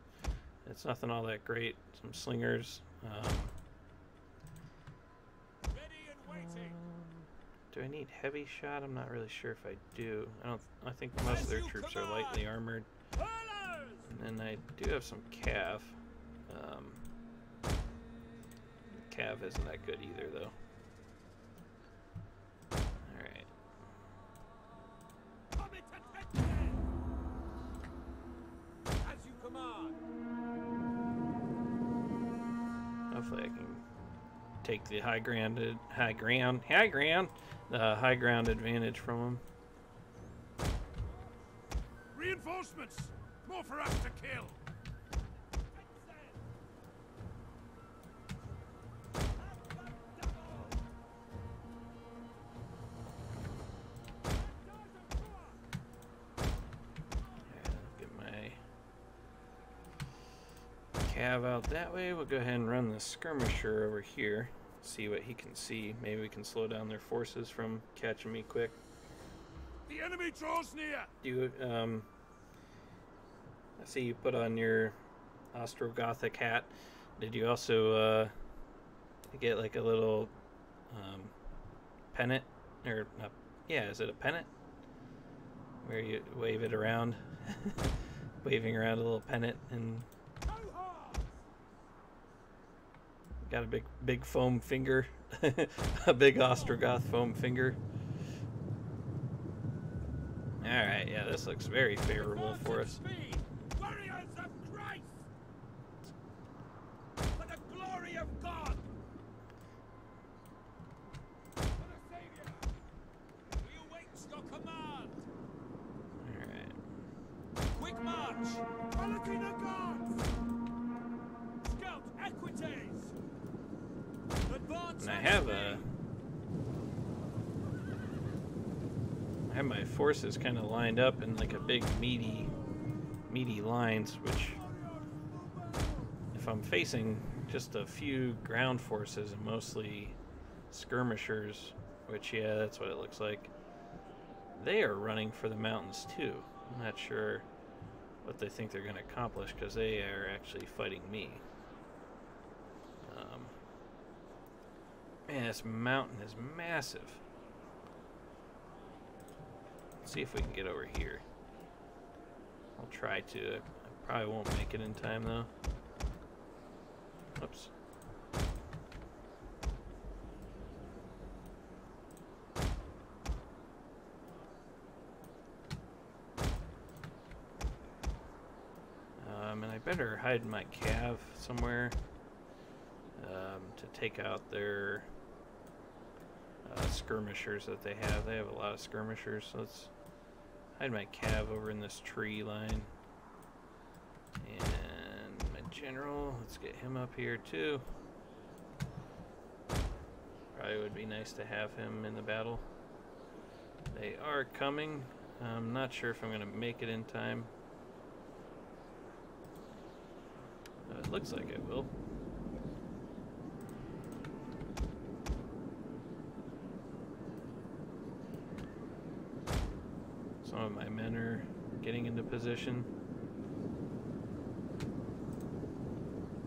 It's nothing all that great. Some slingers. Do I need heavy shot? I'm not really sure if I do. I think most of their troops are lightly armored. And then I do have some cav. Cav isn't that good either, though. Alright. As you command. Hopefully I can take the high ground advantage from them. Reinforcements! More for us to kill! Get my cav out that way. We'll go ahead and run the skirmisher over here. See what he can see. Maybe we can slow down their forces from catching me quick. The enemy draws near! Do you, I see you put on your Ostrogothic hat. Did you also get like a little pennant? Or, yeah, is it a pennant? Where you wave it around? Waving around a little pennant and got a big foam finger. A big Ostrogoth foam finger. Alright, yeah, this looks very favorable for us. Warriors of Christ! For the glory of God! For the Savior! We await your command! Alright. Quick march! Palatina guards! Scout equites! Advance! And I have my forces kind of lined up in like a big meaty lines, which if I'm facing just a few ground forces and mostly skirmishers, which yeah, that's what it looks like, they are running for the mountains too. I'm not sure what they think they're going to accomplish because they are actually fighting me. Man, this mountain is massive. Let's see if we can get over here. I'll try to. I probably won't make it in time though. Oops. And I better hide my cav somewhere to take out their skirmishers that they have. They have a lot of skirmishers, so let's hide my cav over in this tree line. And my general, let's get him up here too. Probably would be nice to have him in the battle. They are coming. I'm not sure if I'm going to make it in time. It looks like it will. Some of my men are getting into position.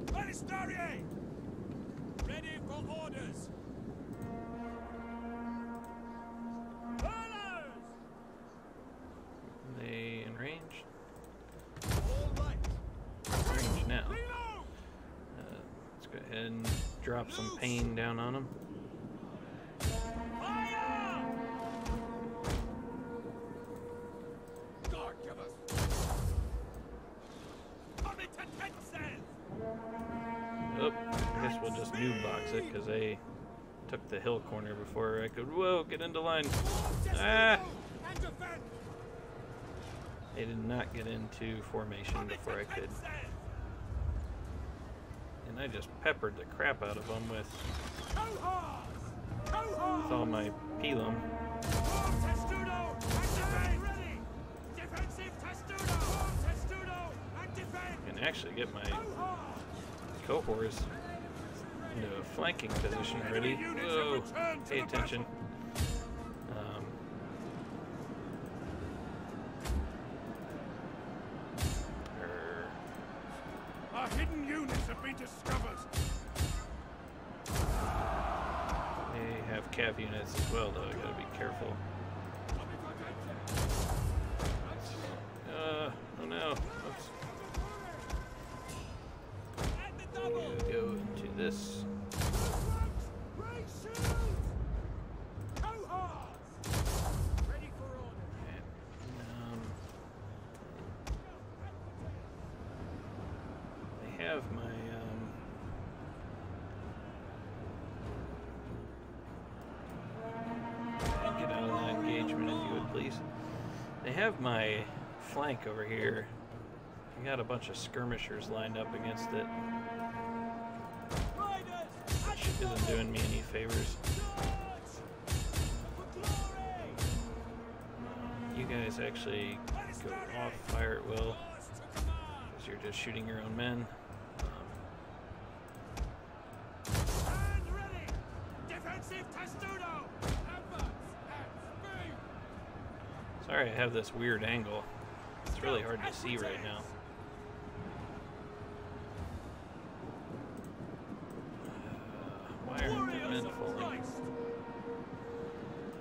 Balistarie! Ready for orders! Follows! They in range? All right. Range now. Reload! Let's go ahead and drop some pain down on them. Fire! because they took the hill corner before I could, whoa, get into line. Ah! They did not get into formation before I could. And I just peppered the crap out of them with all my pelum. And actually get my cohorts into a flanking position ready. Whoa, pay attention. Our hidden units have been discovered. They have cav units as well, though. I gotta be careful. Oh no. Oops. We'll go into this. They have my get out of that engagement if you would please. They have my flank over here. I got a bunch of skirmishers lined up against it, which isn't doing me any favors. You guys actually go off fire at will, because you're just shooting your own men. Sorry, I have this weird angle. It's really hard to see right now. Why aren't the men falling?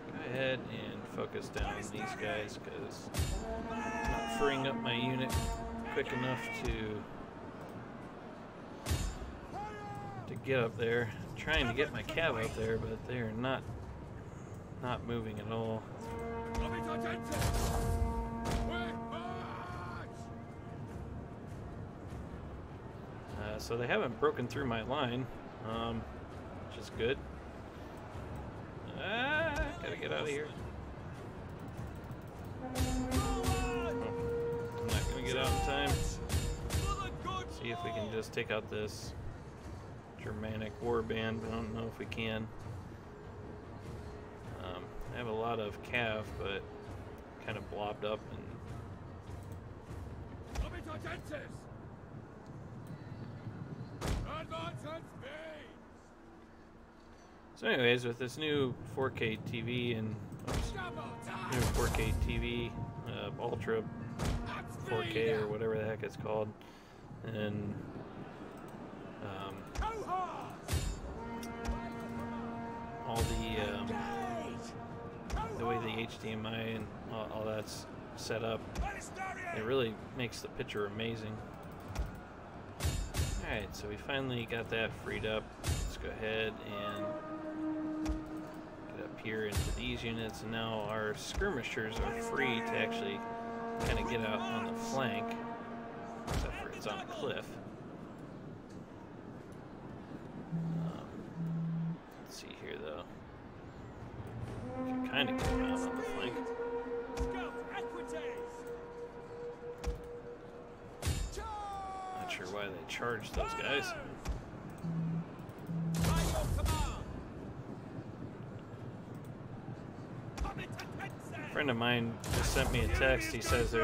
Go ahead and focus down on these guys, because I'm not freeing up my unit quick enough to get up there. I'm trying to get my cav up there, but they are not moving at all. So they haven't broken through my line, which is good. Gotta get out of here. Oh, I'm not gonna get out in time. See if we can just take out this Germanic warband, but I don't know if we can. I have a lot of cav, but kind of blobbed up and. So anyways, with this new 4K TV and new 4K TV, Ultra 4K or whatever the heck it's called, and all the way the HDMI and all that's set up, it really makes the picture amazing. Alright, so we finally got that freed up. Let's go ahead and get up here into these units, and now our skirmishers are free to actually kind of get out on the flank, except for it's on a cliff. Let's see here though. We can kind of get them out on the flank. Not sure why they charged those guys. A friend of mine just sent me a text. He says he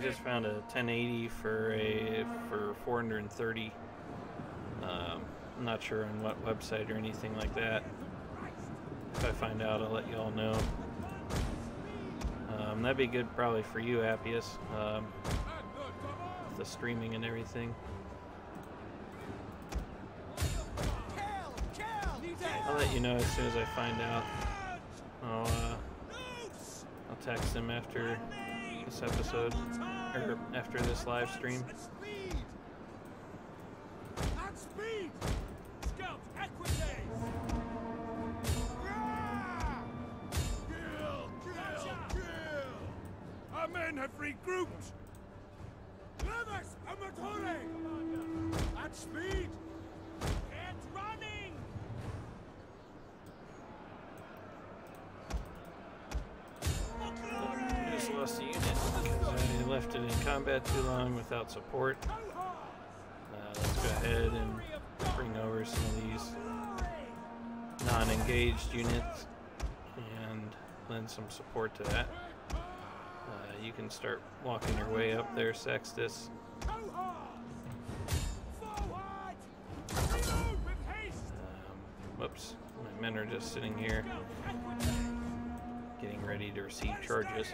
just found a 1080 for 430. I'm not sure on what website or anything like that. If I find out, I'll let you all know. That'd be good probably for you, Appius, with the streaming and everything. I'll let you know as soon as I find out. I'll text him after this episode, or after this live stream. Our men have regrouped. Levers, amatore! At speed! Get running! lost a unit because I left it in combat too long without support. Let's go ahead and bring over some of these non-engaged units and lend some support to that. You can start walking your way up there, Sextus. Whoops, my men are just sitting here getting ready to receive charges.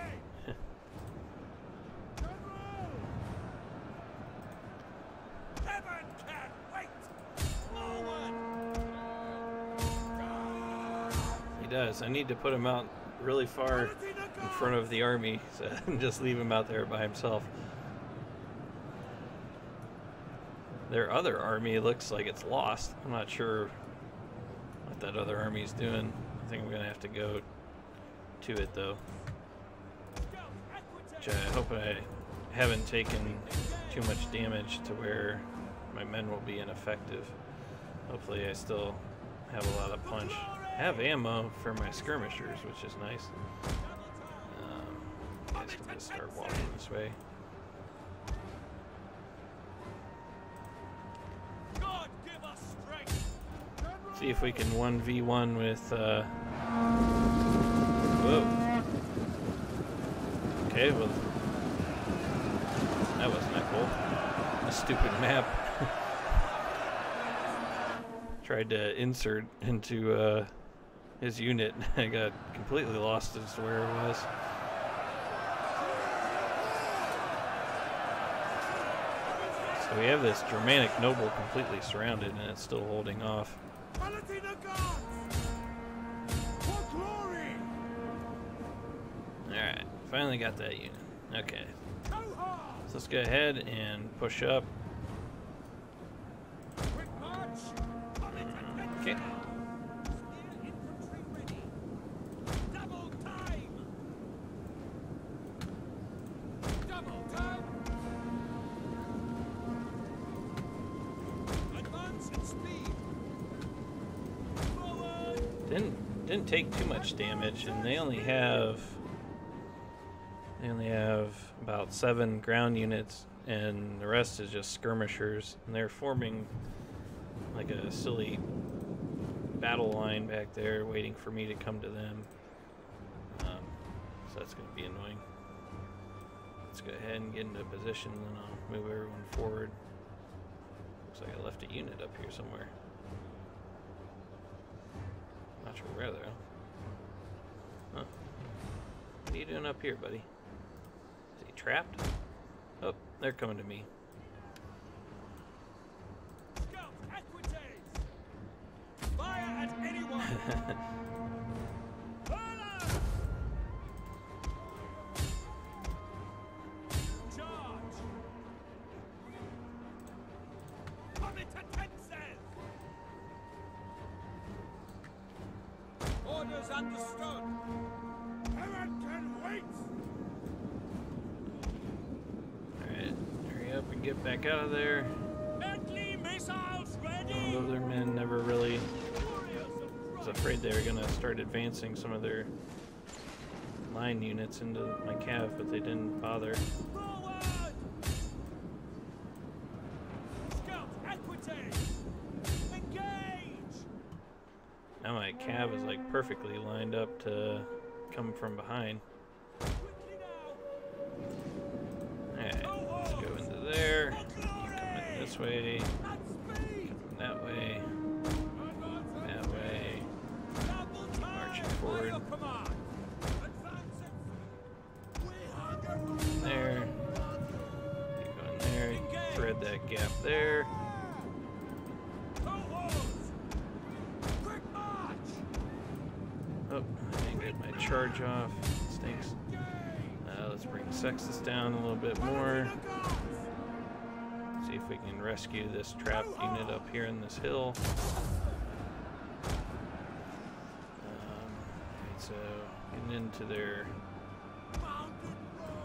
He does. I need to put him out really far in front of the army, so just leave him out there by himself. Their other army looks like it's lost. I'm not sure what that other army's doing. I think I'm gonna have to go to it though. Which I hope I haven't taken too much damage to where my men will be ineffective. Hopefully I still have a lot of punch. I have ammo for my skirmishers, which is nice. I guess we'll just start walking this way. See if we can 1v1 with, whoa. Okay, well, that wasn't that cool. A stupid map. Tried to insert into, his unit. I got completely lost as to where it was. So we have this Germanic noble completely surrounded and it's still holding off. Alright, finally got that unit. Okay. So let's go ahead and push up. Okay. Didn't take too much damage, and they only have about 7 ground units, and the rest is just skirmishers, and they're forming like a silly battle line back there waiting for me to come to them. So that's going to be annoying. Let's go ahead and get into position, and then I'll move everyone forward. Looks like I left a unit up here somewhere. Not sure where though. Huh. What are you doing up here, buddy? Is he trapped? Oh, they're coming to me. Fire at anyone! Charge! Come into Texas! Orders understood. Everyone can wait. Alright, hurry up and get back out of there. Bentley missiles ready. Although their men never really... I was afraid they were going to start advancing some of their line units into my cav, but they didn't bother. Forward! Scout equity! Engage! Now my cav is like perfectly lined up to come from behind. Quickly now! Alright, let's go into there. You come in this way. At speed! Come that way. That way. Double time! Marching forward. Fire command! Advancing! There. Keep going there. Thread that gap there. Quick march! Oh, I didn't get my charge off. Stinks. Let's bring Sextus down a little bit more. See if we can rescue this trapped unit up here in this hill. Alright, so getting into their...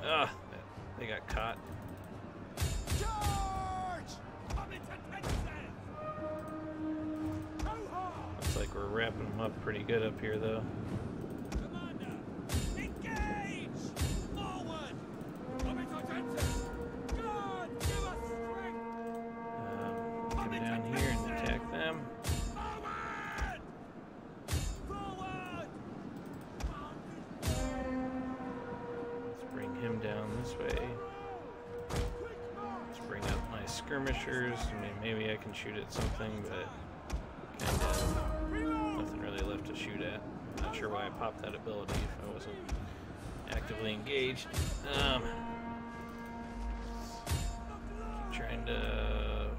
Ah, they got caught. Charge! Come into Texas! Looks like we're wrapping them up pretty good up here, though. Commander, engage! Forward! him down this way. Let's bring up my skirmishers. I mean, maybe I can shoot at something, but kind of nothing really left to shoot at. Not sure why I popped that ability if I wasn't actively engaged. Trying to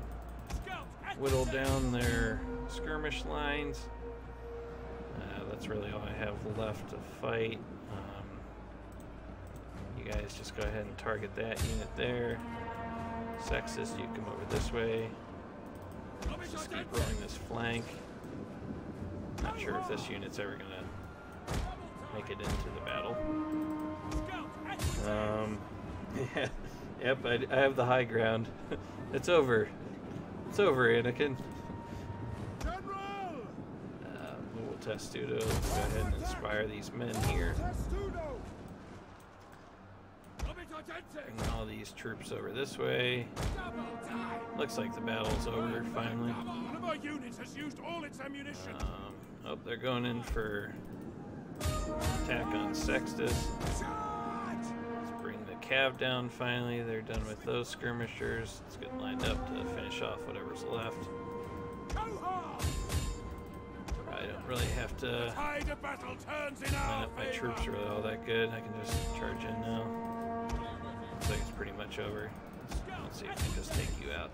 whittle down their skirmish lines. That's really all I have left to fight. You guys just go ahead and target that unit there. Sexist, you come over this way. Just keep rolling this flank. Not sure if this unit's ever gonna make it into the battle. Yeah, yep, I have the high ground. It's over. It's over, Anakin. Testudo, let's go ahead and inspire these men here. Bring all these troops over this way. Looks like the battle's over finally. One of our units has used all its ammunition. Oh, they're going in for attack on Sextus. Let's bring the cav down finally. They're done with those skirmishers. Let's get lined up to finish off whatever's left. I don't really have to line up my troops really all that good. I can just charge in now. Looks like it's pretty much over. Let's see if I can just take you out.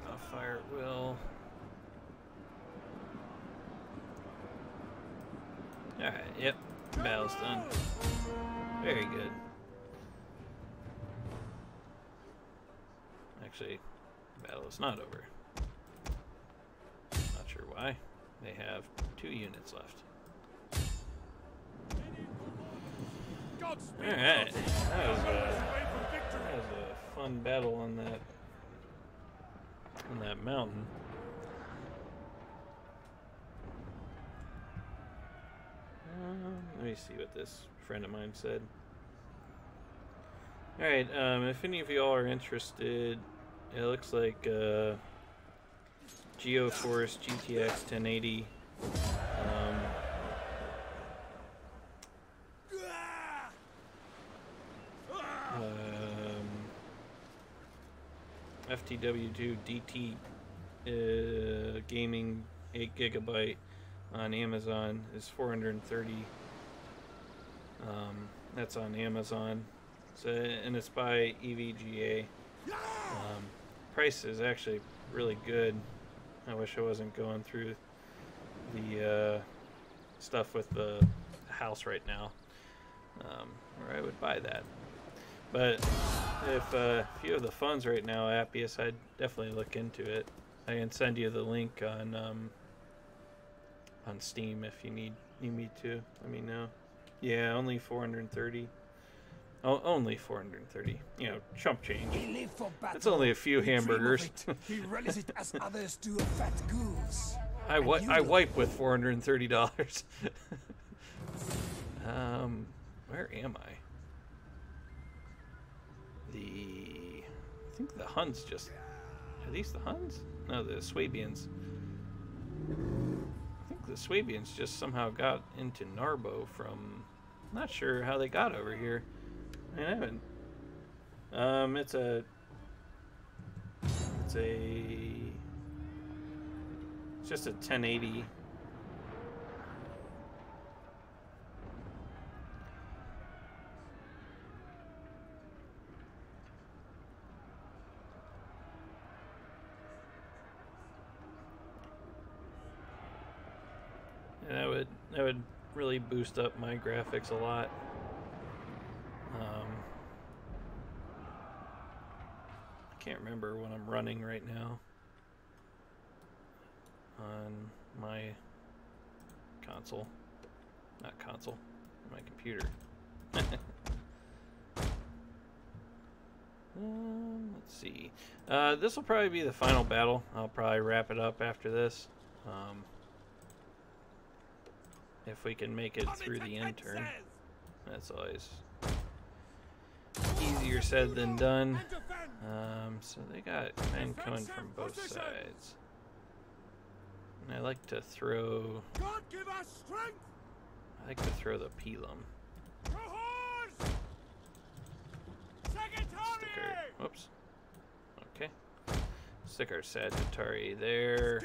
I'll fire at will. Alright, yep, battle's done. Very good. Actually, the battle is not over. Not sure why. They have 2 units left. Alright, that was a fun battle on that mountain. Let me see what this friend of mine said. Alright, if any of y'all are interested, it looks like GeoForce GTX 1080 FTW2 DT gaming 8GB on Amazon is $430. That's on Amazon. So, and it's by EVGA. Price is actually really good. I wish I wasn't going through the stuff with the house right now, or I would buy that. But if you have the funds right now, Appius, I'd definitely look into it. I can send you the link on Steam if you need me to. Let me know. Yeah, only 430. Oh, only 430. You know, chump change. It's only a few hamburgers. He relishes it as others do a fat goose. I wipe with $430. Where am I? I think the Huns just... Are these the Huns? No, the Swabians. I think the Swabians just somehow got into Narbo from... Not sure how they got over here. I haven't. It's just a 1080. And that would really boost up my graphics a lot. I can't remember what I'm running right now on my console. Not console, my computer. Let's see. This will probably be the final battle. I'll probably wrap it up after this. If we can make it through the intern. That's always easier Easier said than done. So they got men coming from both sides. And I like to throw... God give us strength! I like to throw the Pelum. Stick our... Whoops. Okay. Stick our Sagittari there.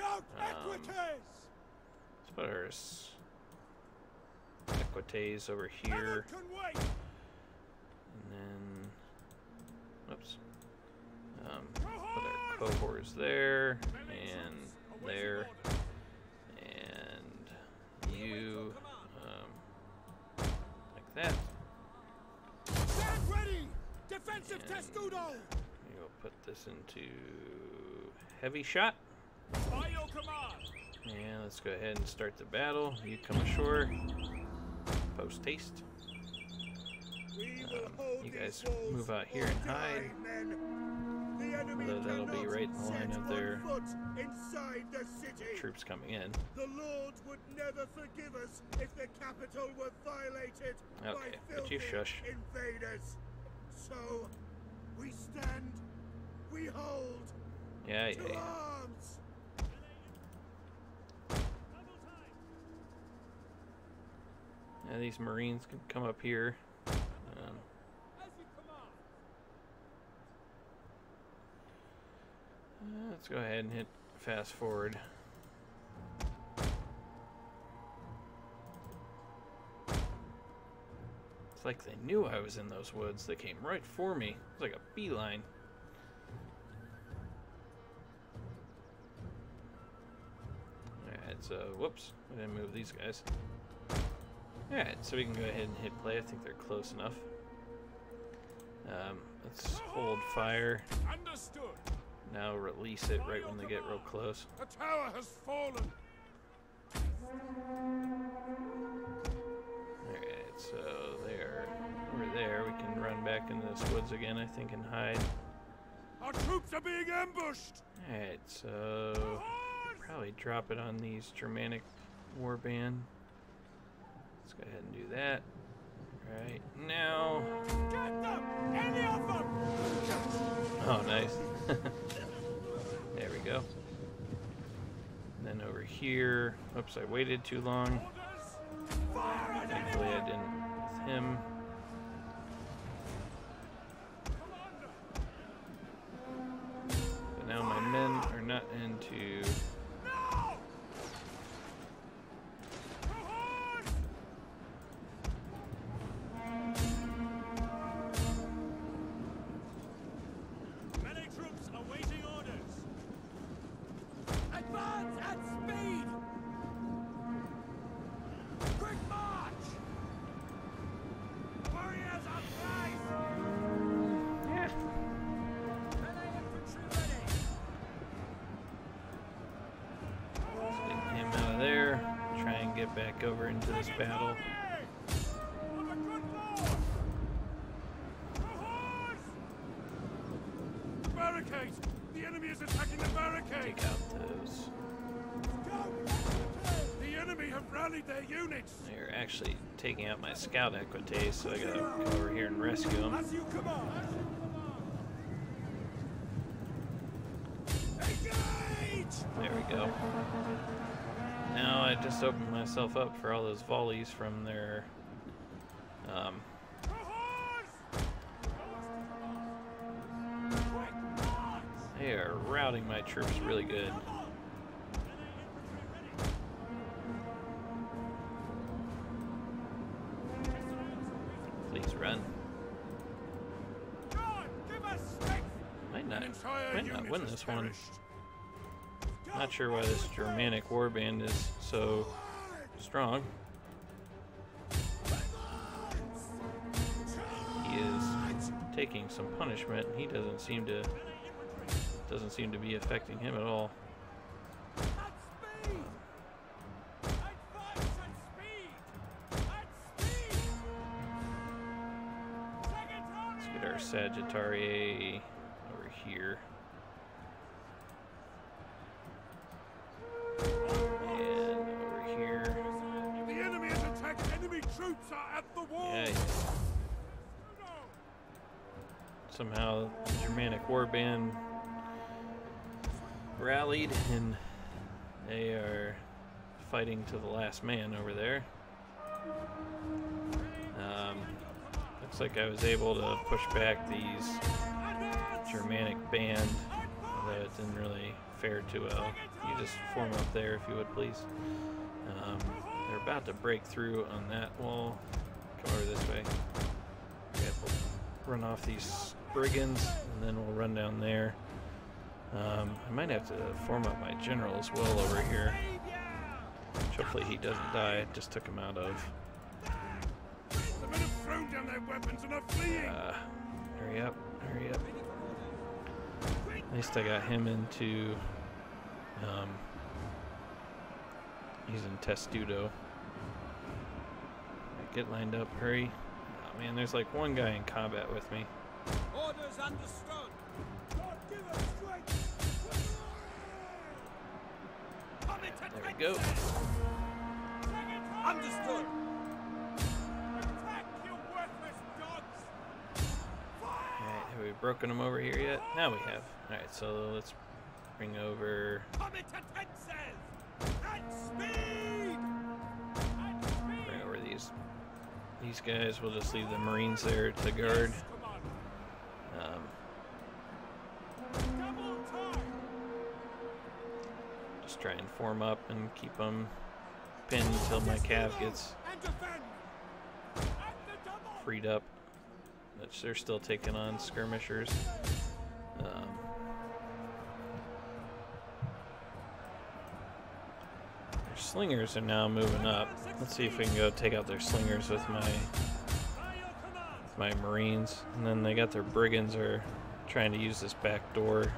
Let's put our Equites over here. And then... Whoops. Put our cohorts there. And there. And you... like that. Stand ready! Defensive Testudo! We'll put this into heavy shot. By your command! And let's go ahead and start the battle. You come ashore. Post haste. You guys move out here and hide. Although that'll be right in the line of their troops coming in. The Lord would never forgive us if the capital were violated by but you filthy shush. invaders. So we stand, we hold. Yeah. To arms. Yeah, these Marines can come up here. Let's go ahead and hit fast forward. It's like they knew I was in those woods. They came right for me. It's like a beeline. Alright, so whoops. I didn't move these guys. Alright, so we can go ahead and hit play. I think they're close enough. Let's hold fire. Understood. Now release it right when they get real close. The tower has fallen. Alright, so they're over there. We can run back into this woods again, I think, and hide. Our troops are being ambushed. Alright, so probably drop it on these Germanic warband. Let's go ahead and do that. Right now. Get them! Any of them! Oh, nice. There we go. And then over here. Oops, I waited too long. Thankfully, I didn't with him. But now my men are not into. Back over into this battle. Barricades! The enemy is attacking the barricade! Take out those. The enemy have rallied their units! They're actually taking out my scout Equites, so I gotta go over here and rescue them. As you command! Engage! There we go. Now I just opened myself up for all those volleys from their they are routing my troops really good. Please run. Might not win this one. Not sure why this Germanic warband is so strong. He is taking some punishment. He doesn't seem to be affecting him at all. Let's get our Sagittari over here. Troops are at the wall. Yeah. somehow the Germanic warband rallied, and they are fighting to the last man over there. Looks like I was able to push back these Germanic band, although it didn't really fare too well. You just form up there if you would, please. They're about to break through on that wall. Come over this way. Okay, we'll run off these brigands, and then we'll run down there. I might have to form up my general as well over here. Which hopefully he doesn't die. I just took him out of. The men have thrown down their weapons and are fleeing. Hurry up, hurry up. At least I got him into, he's in Testudo. Right, get lined up, hurry. Oh man, there's like one guy in combat with me. Orders understood. God, give us strength. There we go. Understood. Attack, you worthless dogs. Alright, have we broken them over here yet? Now we have. Alright, so let's bring over. Bring over these guys. We'll just leave the Marines there to guard. Just try and form up and keep them pinned until my cav gets freed up. Which they're still taking on skirmishers. Their slingers are now moving up. Let's see if we can go take out their slingers with my Marines. And then they got their brigands are trying to use this back door.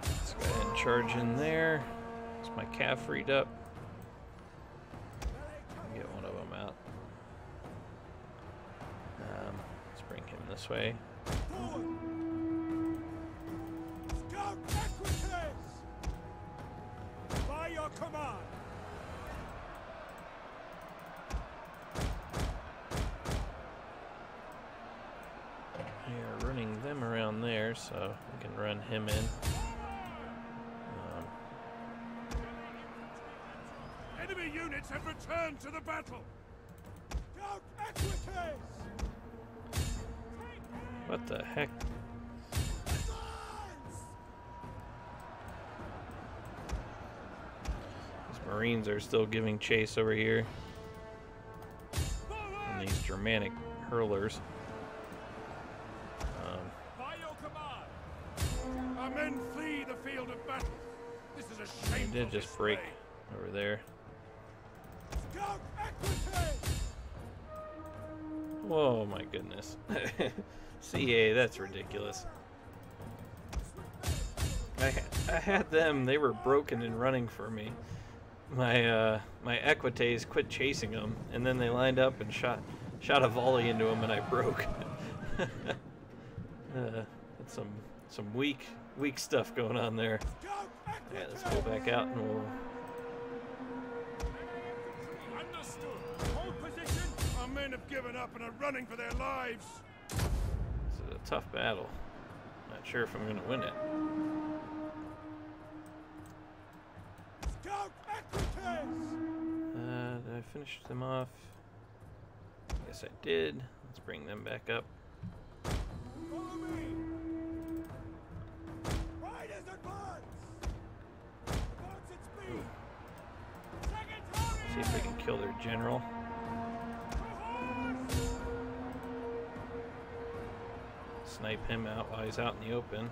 Let's go ahead and charge in there. Is my cav freed up? Get one of them out. Let's bring him this way. By your command. We are running them around there, so we can run him in. Enemy units have returned to the battle. Scout equities. What the heck? These Marines are still giving chase over here. And these Germanic hurlers. By your command. Our men flee the field of battle. This is a They shameful did just break display. over there. Scout equities. Whoa, my goodness. CA, that's ridiculous. I had them, they were broken and running for me. My Equites quit chasing them, and then they lined up and shot a volley into them, and I broke. That's some weak stuff going on there. Yeah, let's go back out and we'll. Understood. Hold position. Our men have given up and are running for their lives. This is a tough battle. Not sure if I'm going to win it. Scout equities. Did I finish them off? Yes, I did. Let's bring them back up. Follow me. Riders advance. Advance at speed. See if we can kill their general. Snipe him out while he's out in the open.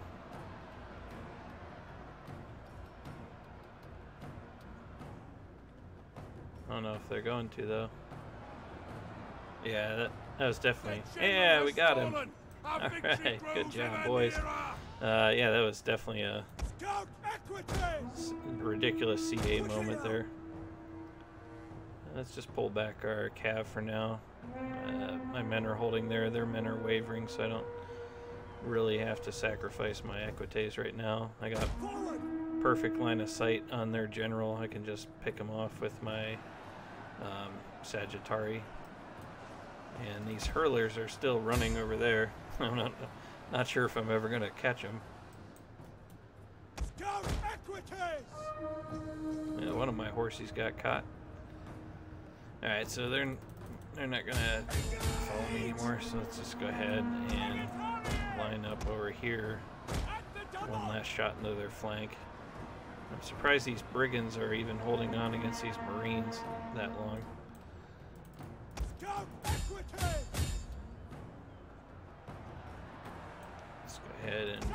I don't know if they're going to though. Yeah, that was definitely. Yeah, we got him. All right, good job, boys. Yeah, that was definitely a ridiculous CA moment there. Let's just pull back our cav for now. My men are holding there. Their men are wavering, so I don't really have to sacrifice my Equites right now. I got perfect line of sight on their general. I can just pick them off with my Sagittari. And these hurlers are still running over there. I'm not sure if I'm ever gonna catch them. Scout equities! Yeah, one of my horsies got caught. All right, so they're not gonna follow me anymore. So let's just go ahead and line up over here. One last shot into their flank. I'm surprised these brigands are even holding on against these marines that long. Scout equities! Let's go ahead and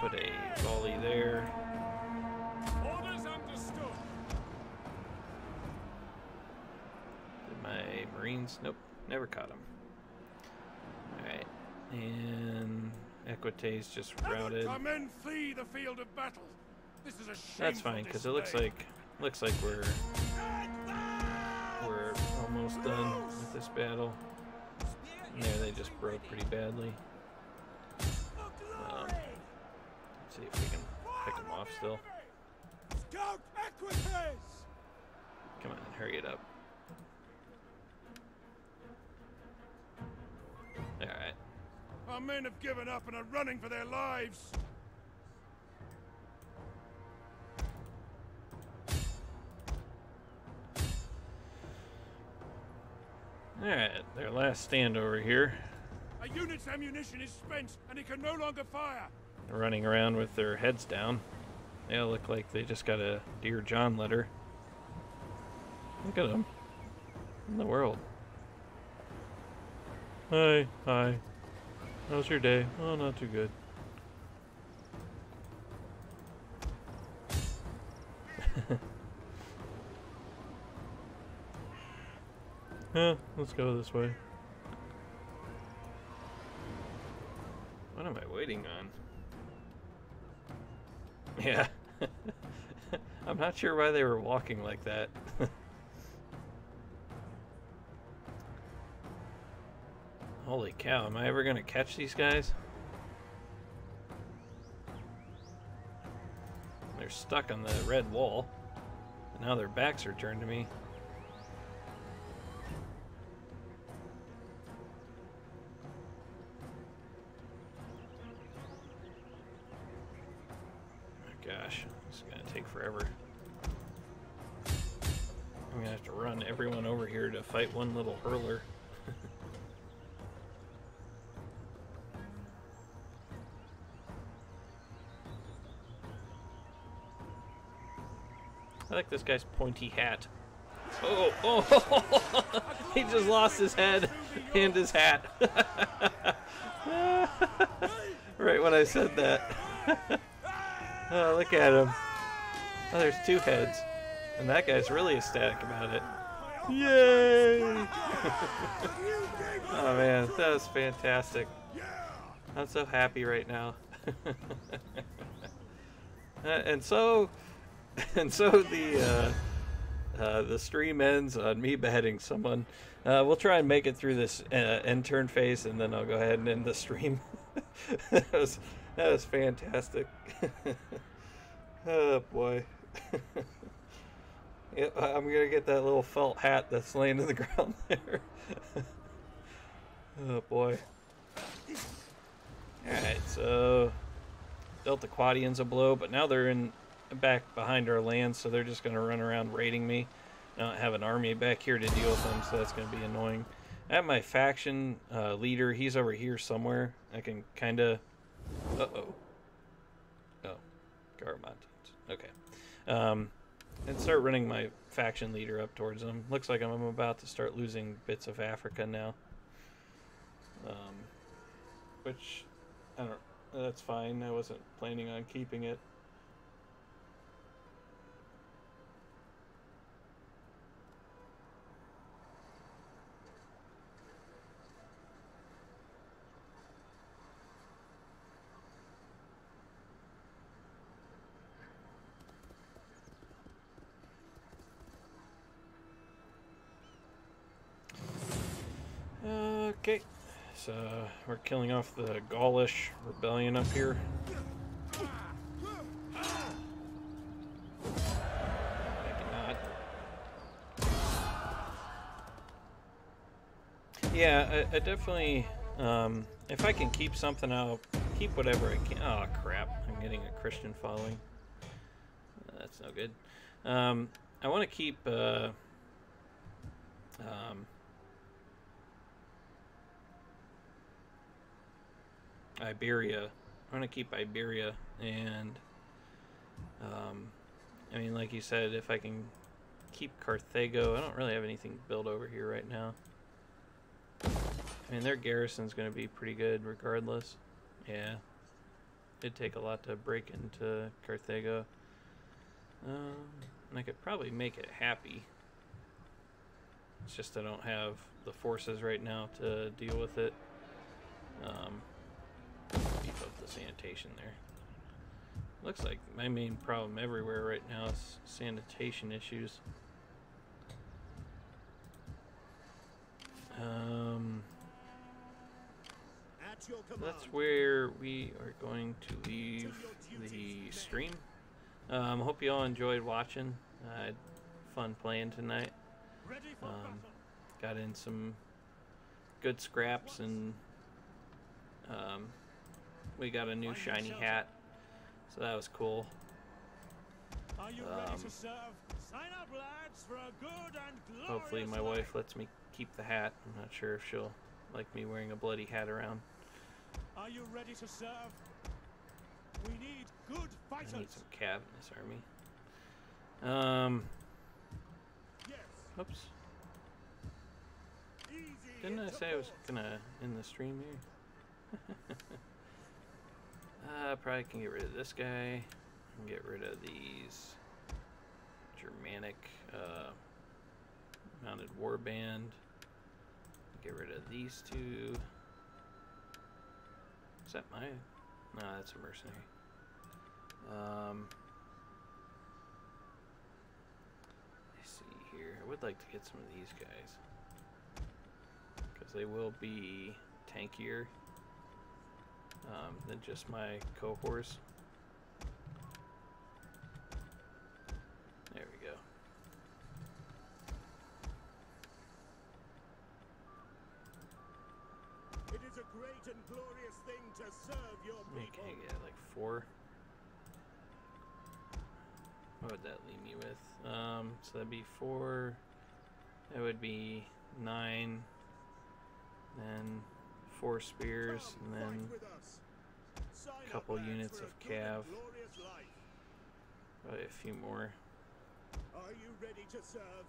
put a volley there. Orders understood. Did my marines? Nope, never caught them. Alright, and Equites just routed. Our men flee the field of battle. This is a shameful That's fine, because it looks display. like we're almost done with this battle. Yeah, they just broke pretty badly. Let's see if we can pick them off still. Scout equities! Come on, hurry it up. Alright. Our men have given up and are running for their lives. Alright, their last stand over here. A unit's ammunition is spent and it can no longer fire. They're running around with their heads down. They all look like they just got a Dear John letter. Look at them. In the world. Hi, hi. How's your day? Oh, not too good. Yeah, let's go this way. What am I waiting on? Yeah. I'm not sure why they were walking like that. Holy cow, am I ever gonna catch these guys? They're stuck on the red wall. And now their backs are turned to me. Gosh, this is gonna take forever. I'm gonna have to run everyone over here to fight one little hurler. I like this guy's pointy hat. Oh, oh, he just lost his head and his hat. Right when I said that. Oh, look at him. Oh, there's two heads. And that guy's really ecstatic about it. Yay! Oh man, that was fantastic. I'm so happy right now. And so the stream ends on me beheading someone. We'll try and make it through this end turn phase, and then I'll go ahead and end the stream. That was fantastic. Oh boy. Yeah, I'm gonna get that little felt hat that's laying in the ground there. Oh boy. Alright, so dealt the Quadians a blow, but now they're back behind our land, so they're just gonna run around raiding me. I don't have an army back here to deal with them, so that's gonna be annoying. I have my faction leader. He's over here somewhere. I can kind of... Uh-oh. Oh. Garamontans. Okay. And start running my faction leader up towards them. Looks like I'm about to start losing bits of Africa now. Which, I don't... That's fine. I wasn't planning on keeping it. Okay, so we're killing off the Gaulish rebellion up here. Maybe not. Yeah, I definitely, if I can keep something, I'll keep whatever I can. Oh, crap. I'm getting a Christian following. That's no good. I want to keep, Iberia. I want to keep Iberia, and, I mean, like you said, if I can keep Carthago, I don't really have anything built over here right now. I mean, their garrison's going to be pretty good regardless. Yeah. It'd take a lot to break into Carthago. And I could probably make it happy. It's just I don't have the forces right now to deal with it. Beef up the sanitation there. Looks like my main problem everywhere right now is sanitation issues. That's where we are going to leave the stream. Hope you all enjoyed watching. I had fun playing tonight. Got in some good scraps, and we got a new shiny hat, so that was cool. Hopefully my wife lets me keep the hat. I'm not sure if she'll like me wearing a bloody hat around. Are you ready to serve? We need good fighters. I need some cav in this army. Yes. Oops. Easy Didn't I into say I was force. gonna end the stream here? Probably can get rid of this guy. And get rid of these Germanic mounted warband. Get rid of these two. Is that my? No, that's a mercenary. Let's see here. I would like to get some of these guys because they will be tankier than just my cohorts. There we go. It is a great and glorious thing to serve your people. Can I get like 4? What would that leave me with? So that'd be 4. That would be 9. Then 4 spears, and then a couple units of cav. Probably a few more. Are you ready to serve?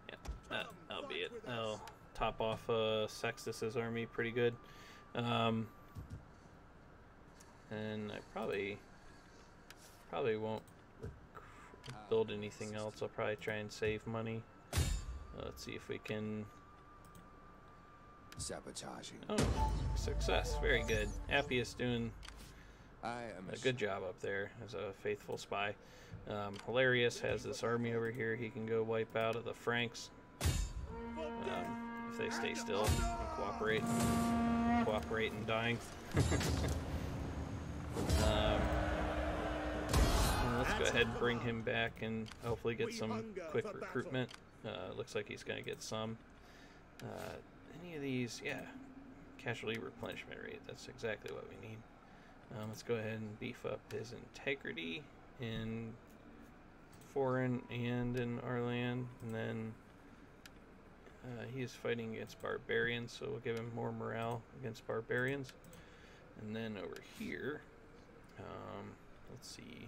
Yeah, that'll be it. I'll top off Sextus's army pretty good. And I probably won't build anything else. I'll probably try and save money. Let's see if we can. Sabotaging. Oh, success! Very good. Happiest doing I am a good job up there as a faithful spy. Hilarious has this army over here he can go wipe out of the Franks if they stay still and cooperate and dying. Let's go ahead and bring him back and hopefully get some quick recruitment. Looks like he's going to get some. Any of these, yeah, casualty replenishment rate, that's exactly what we need. Let's go ahead and beef up his integrity in foreign and in our land, and then he's fighting against barbarians, so we'll give him more morale against barbarians. And then over here, let's see,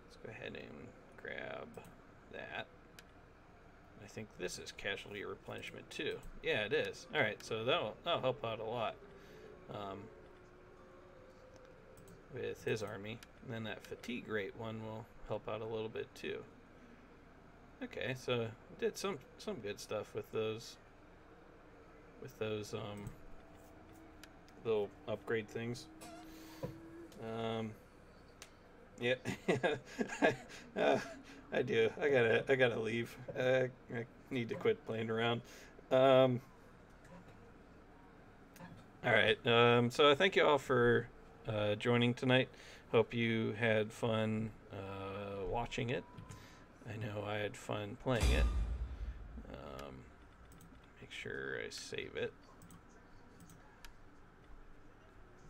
let's go ahead and grab that. I think this is casualty replenishment too. Yeah, it is. All right, so that'll help out a lot with his army. And then that fatigue rate one will help out a little bit too. Okay, so did some good stuff with those little upgrade things. Yeah. I do. I gotta leave. I need to quit playing around. All right. So thank you all for joining tonight. Hope you had fun watching it. I know I had fun playing it. Make sure I save it.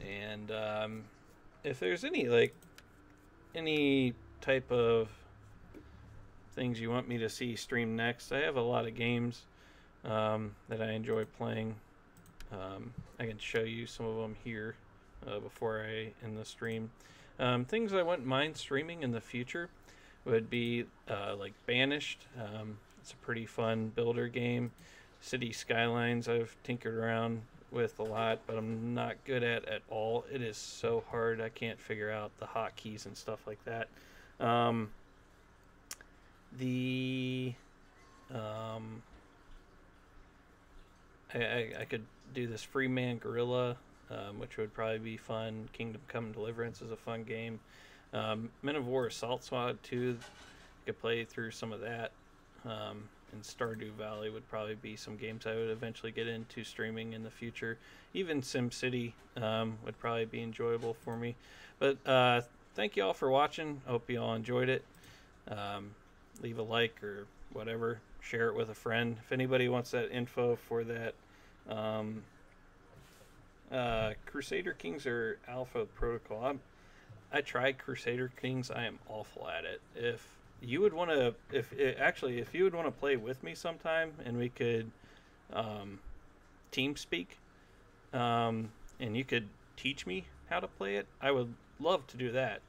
And if there's any type of things you want me to see stream next, I have a lot of games that I enjoy playing. I can show you some of them here before I end the stream. Things I wouldn't mind streaming in the future would be like Banished. It's a pretty fun builder game. City Skylines I've tinkered around with a lot, but I'm not good at all. It is so hard. I can't figure out the hotkeys and stuff like that. I could do this Freeman Gorilla, which would probably be fun. Kingdom Come Deliverance is a fun game. Men of War Assault Squad 2, I could play through some of that. And Stardew Valley would probably be some games I would eventually get into streaming in the future. Even SimCity would probably be enjoyable for me. But thank you all for watching. Hope you all enjoyed it. Leave a like or whatever. Share it with a friend. If anybody wants that info for that Crusader Kings or Alpha Protocol, I tried Crusader Kings. I am awful at it. If you would want to, if you would want to play with me sometime, and we could team speak, and you could teach me how to play it, I would love to do that.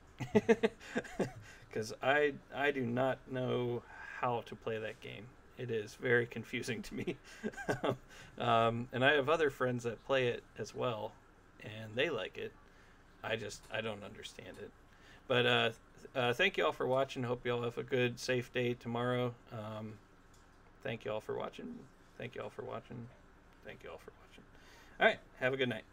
Because I do not know how to play that game. It is very confusing to me. And I have other friends that play it as well, and they like it. I don't understand it. But thank you all for watching. Hope you all have a good, safe day tomorrow. Thank you all for watching. Thank you all for watching. Thank you all for watching. All right, have a good night.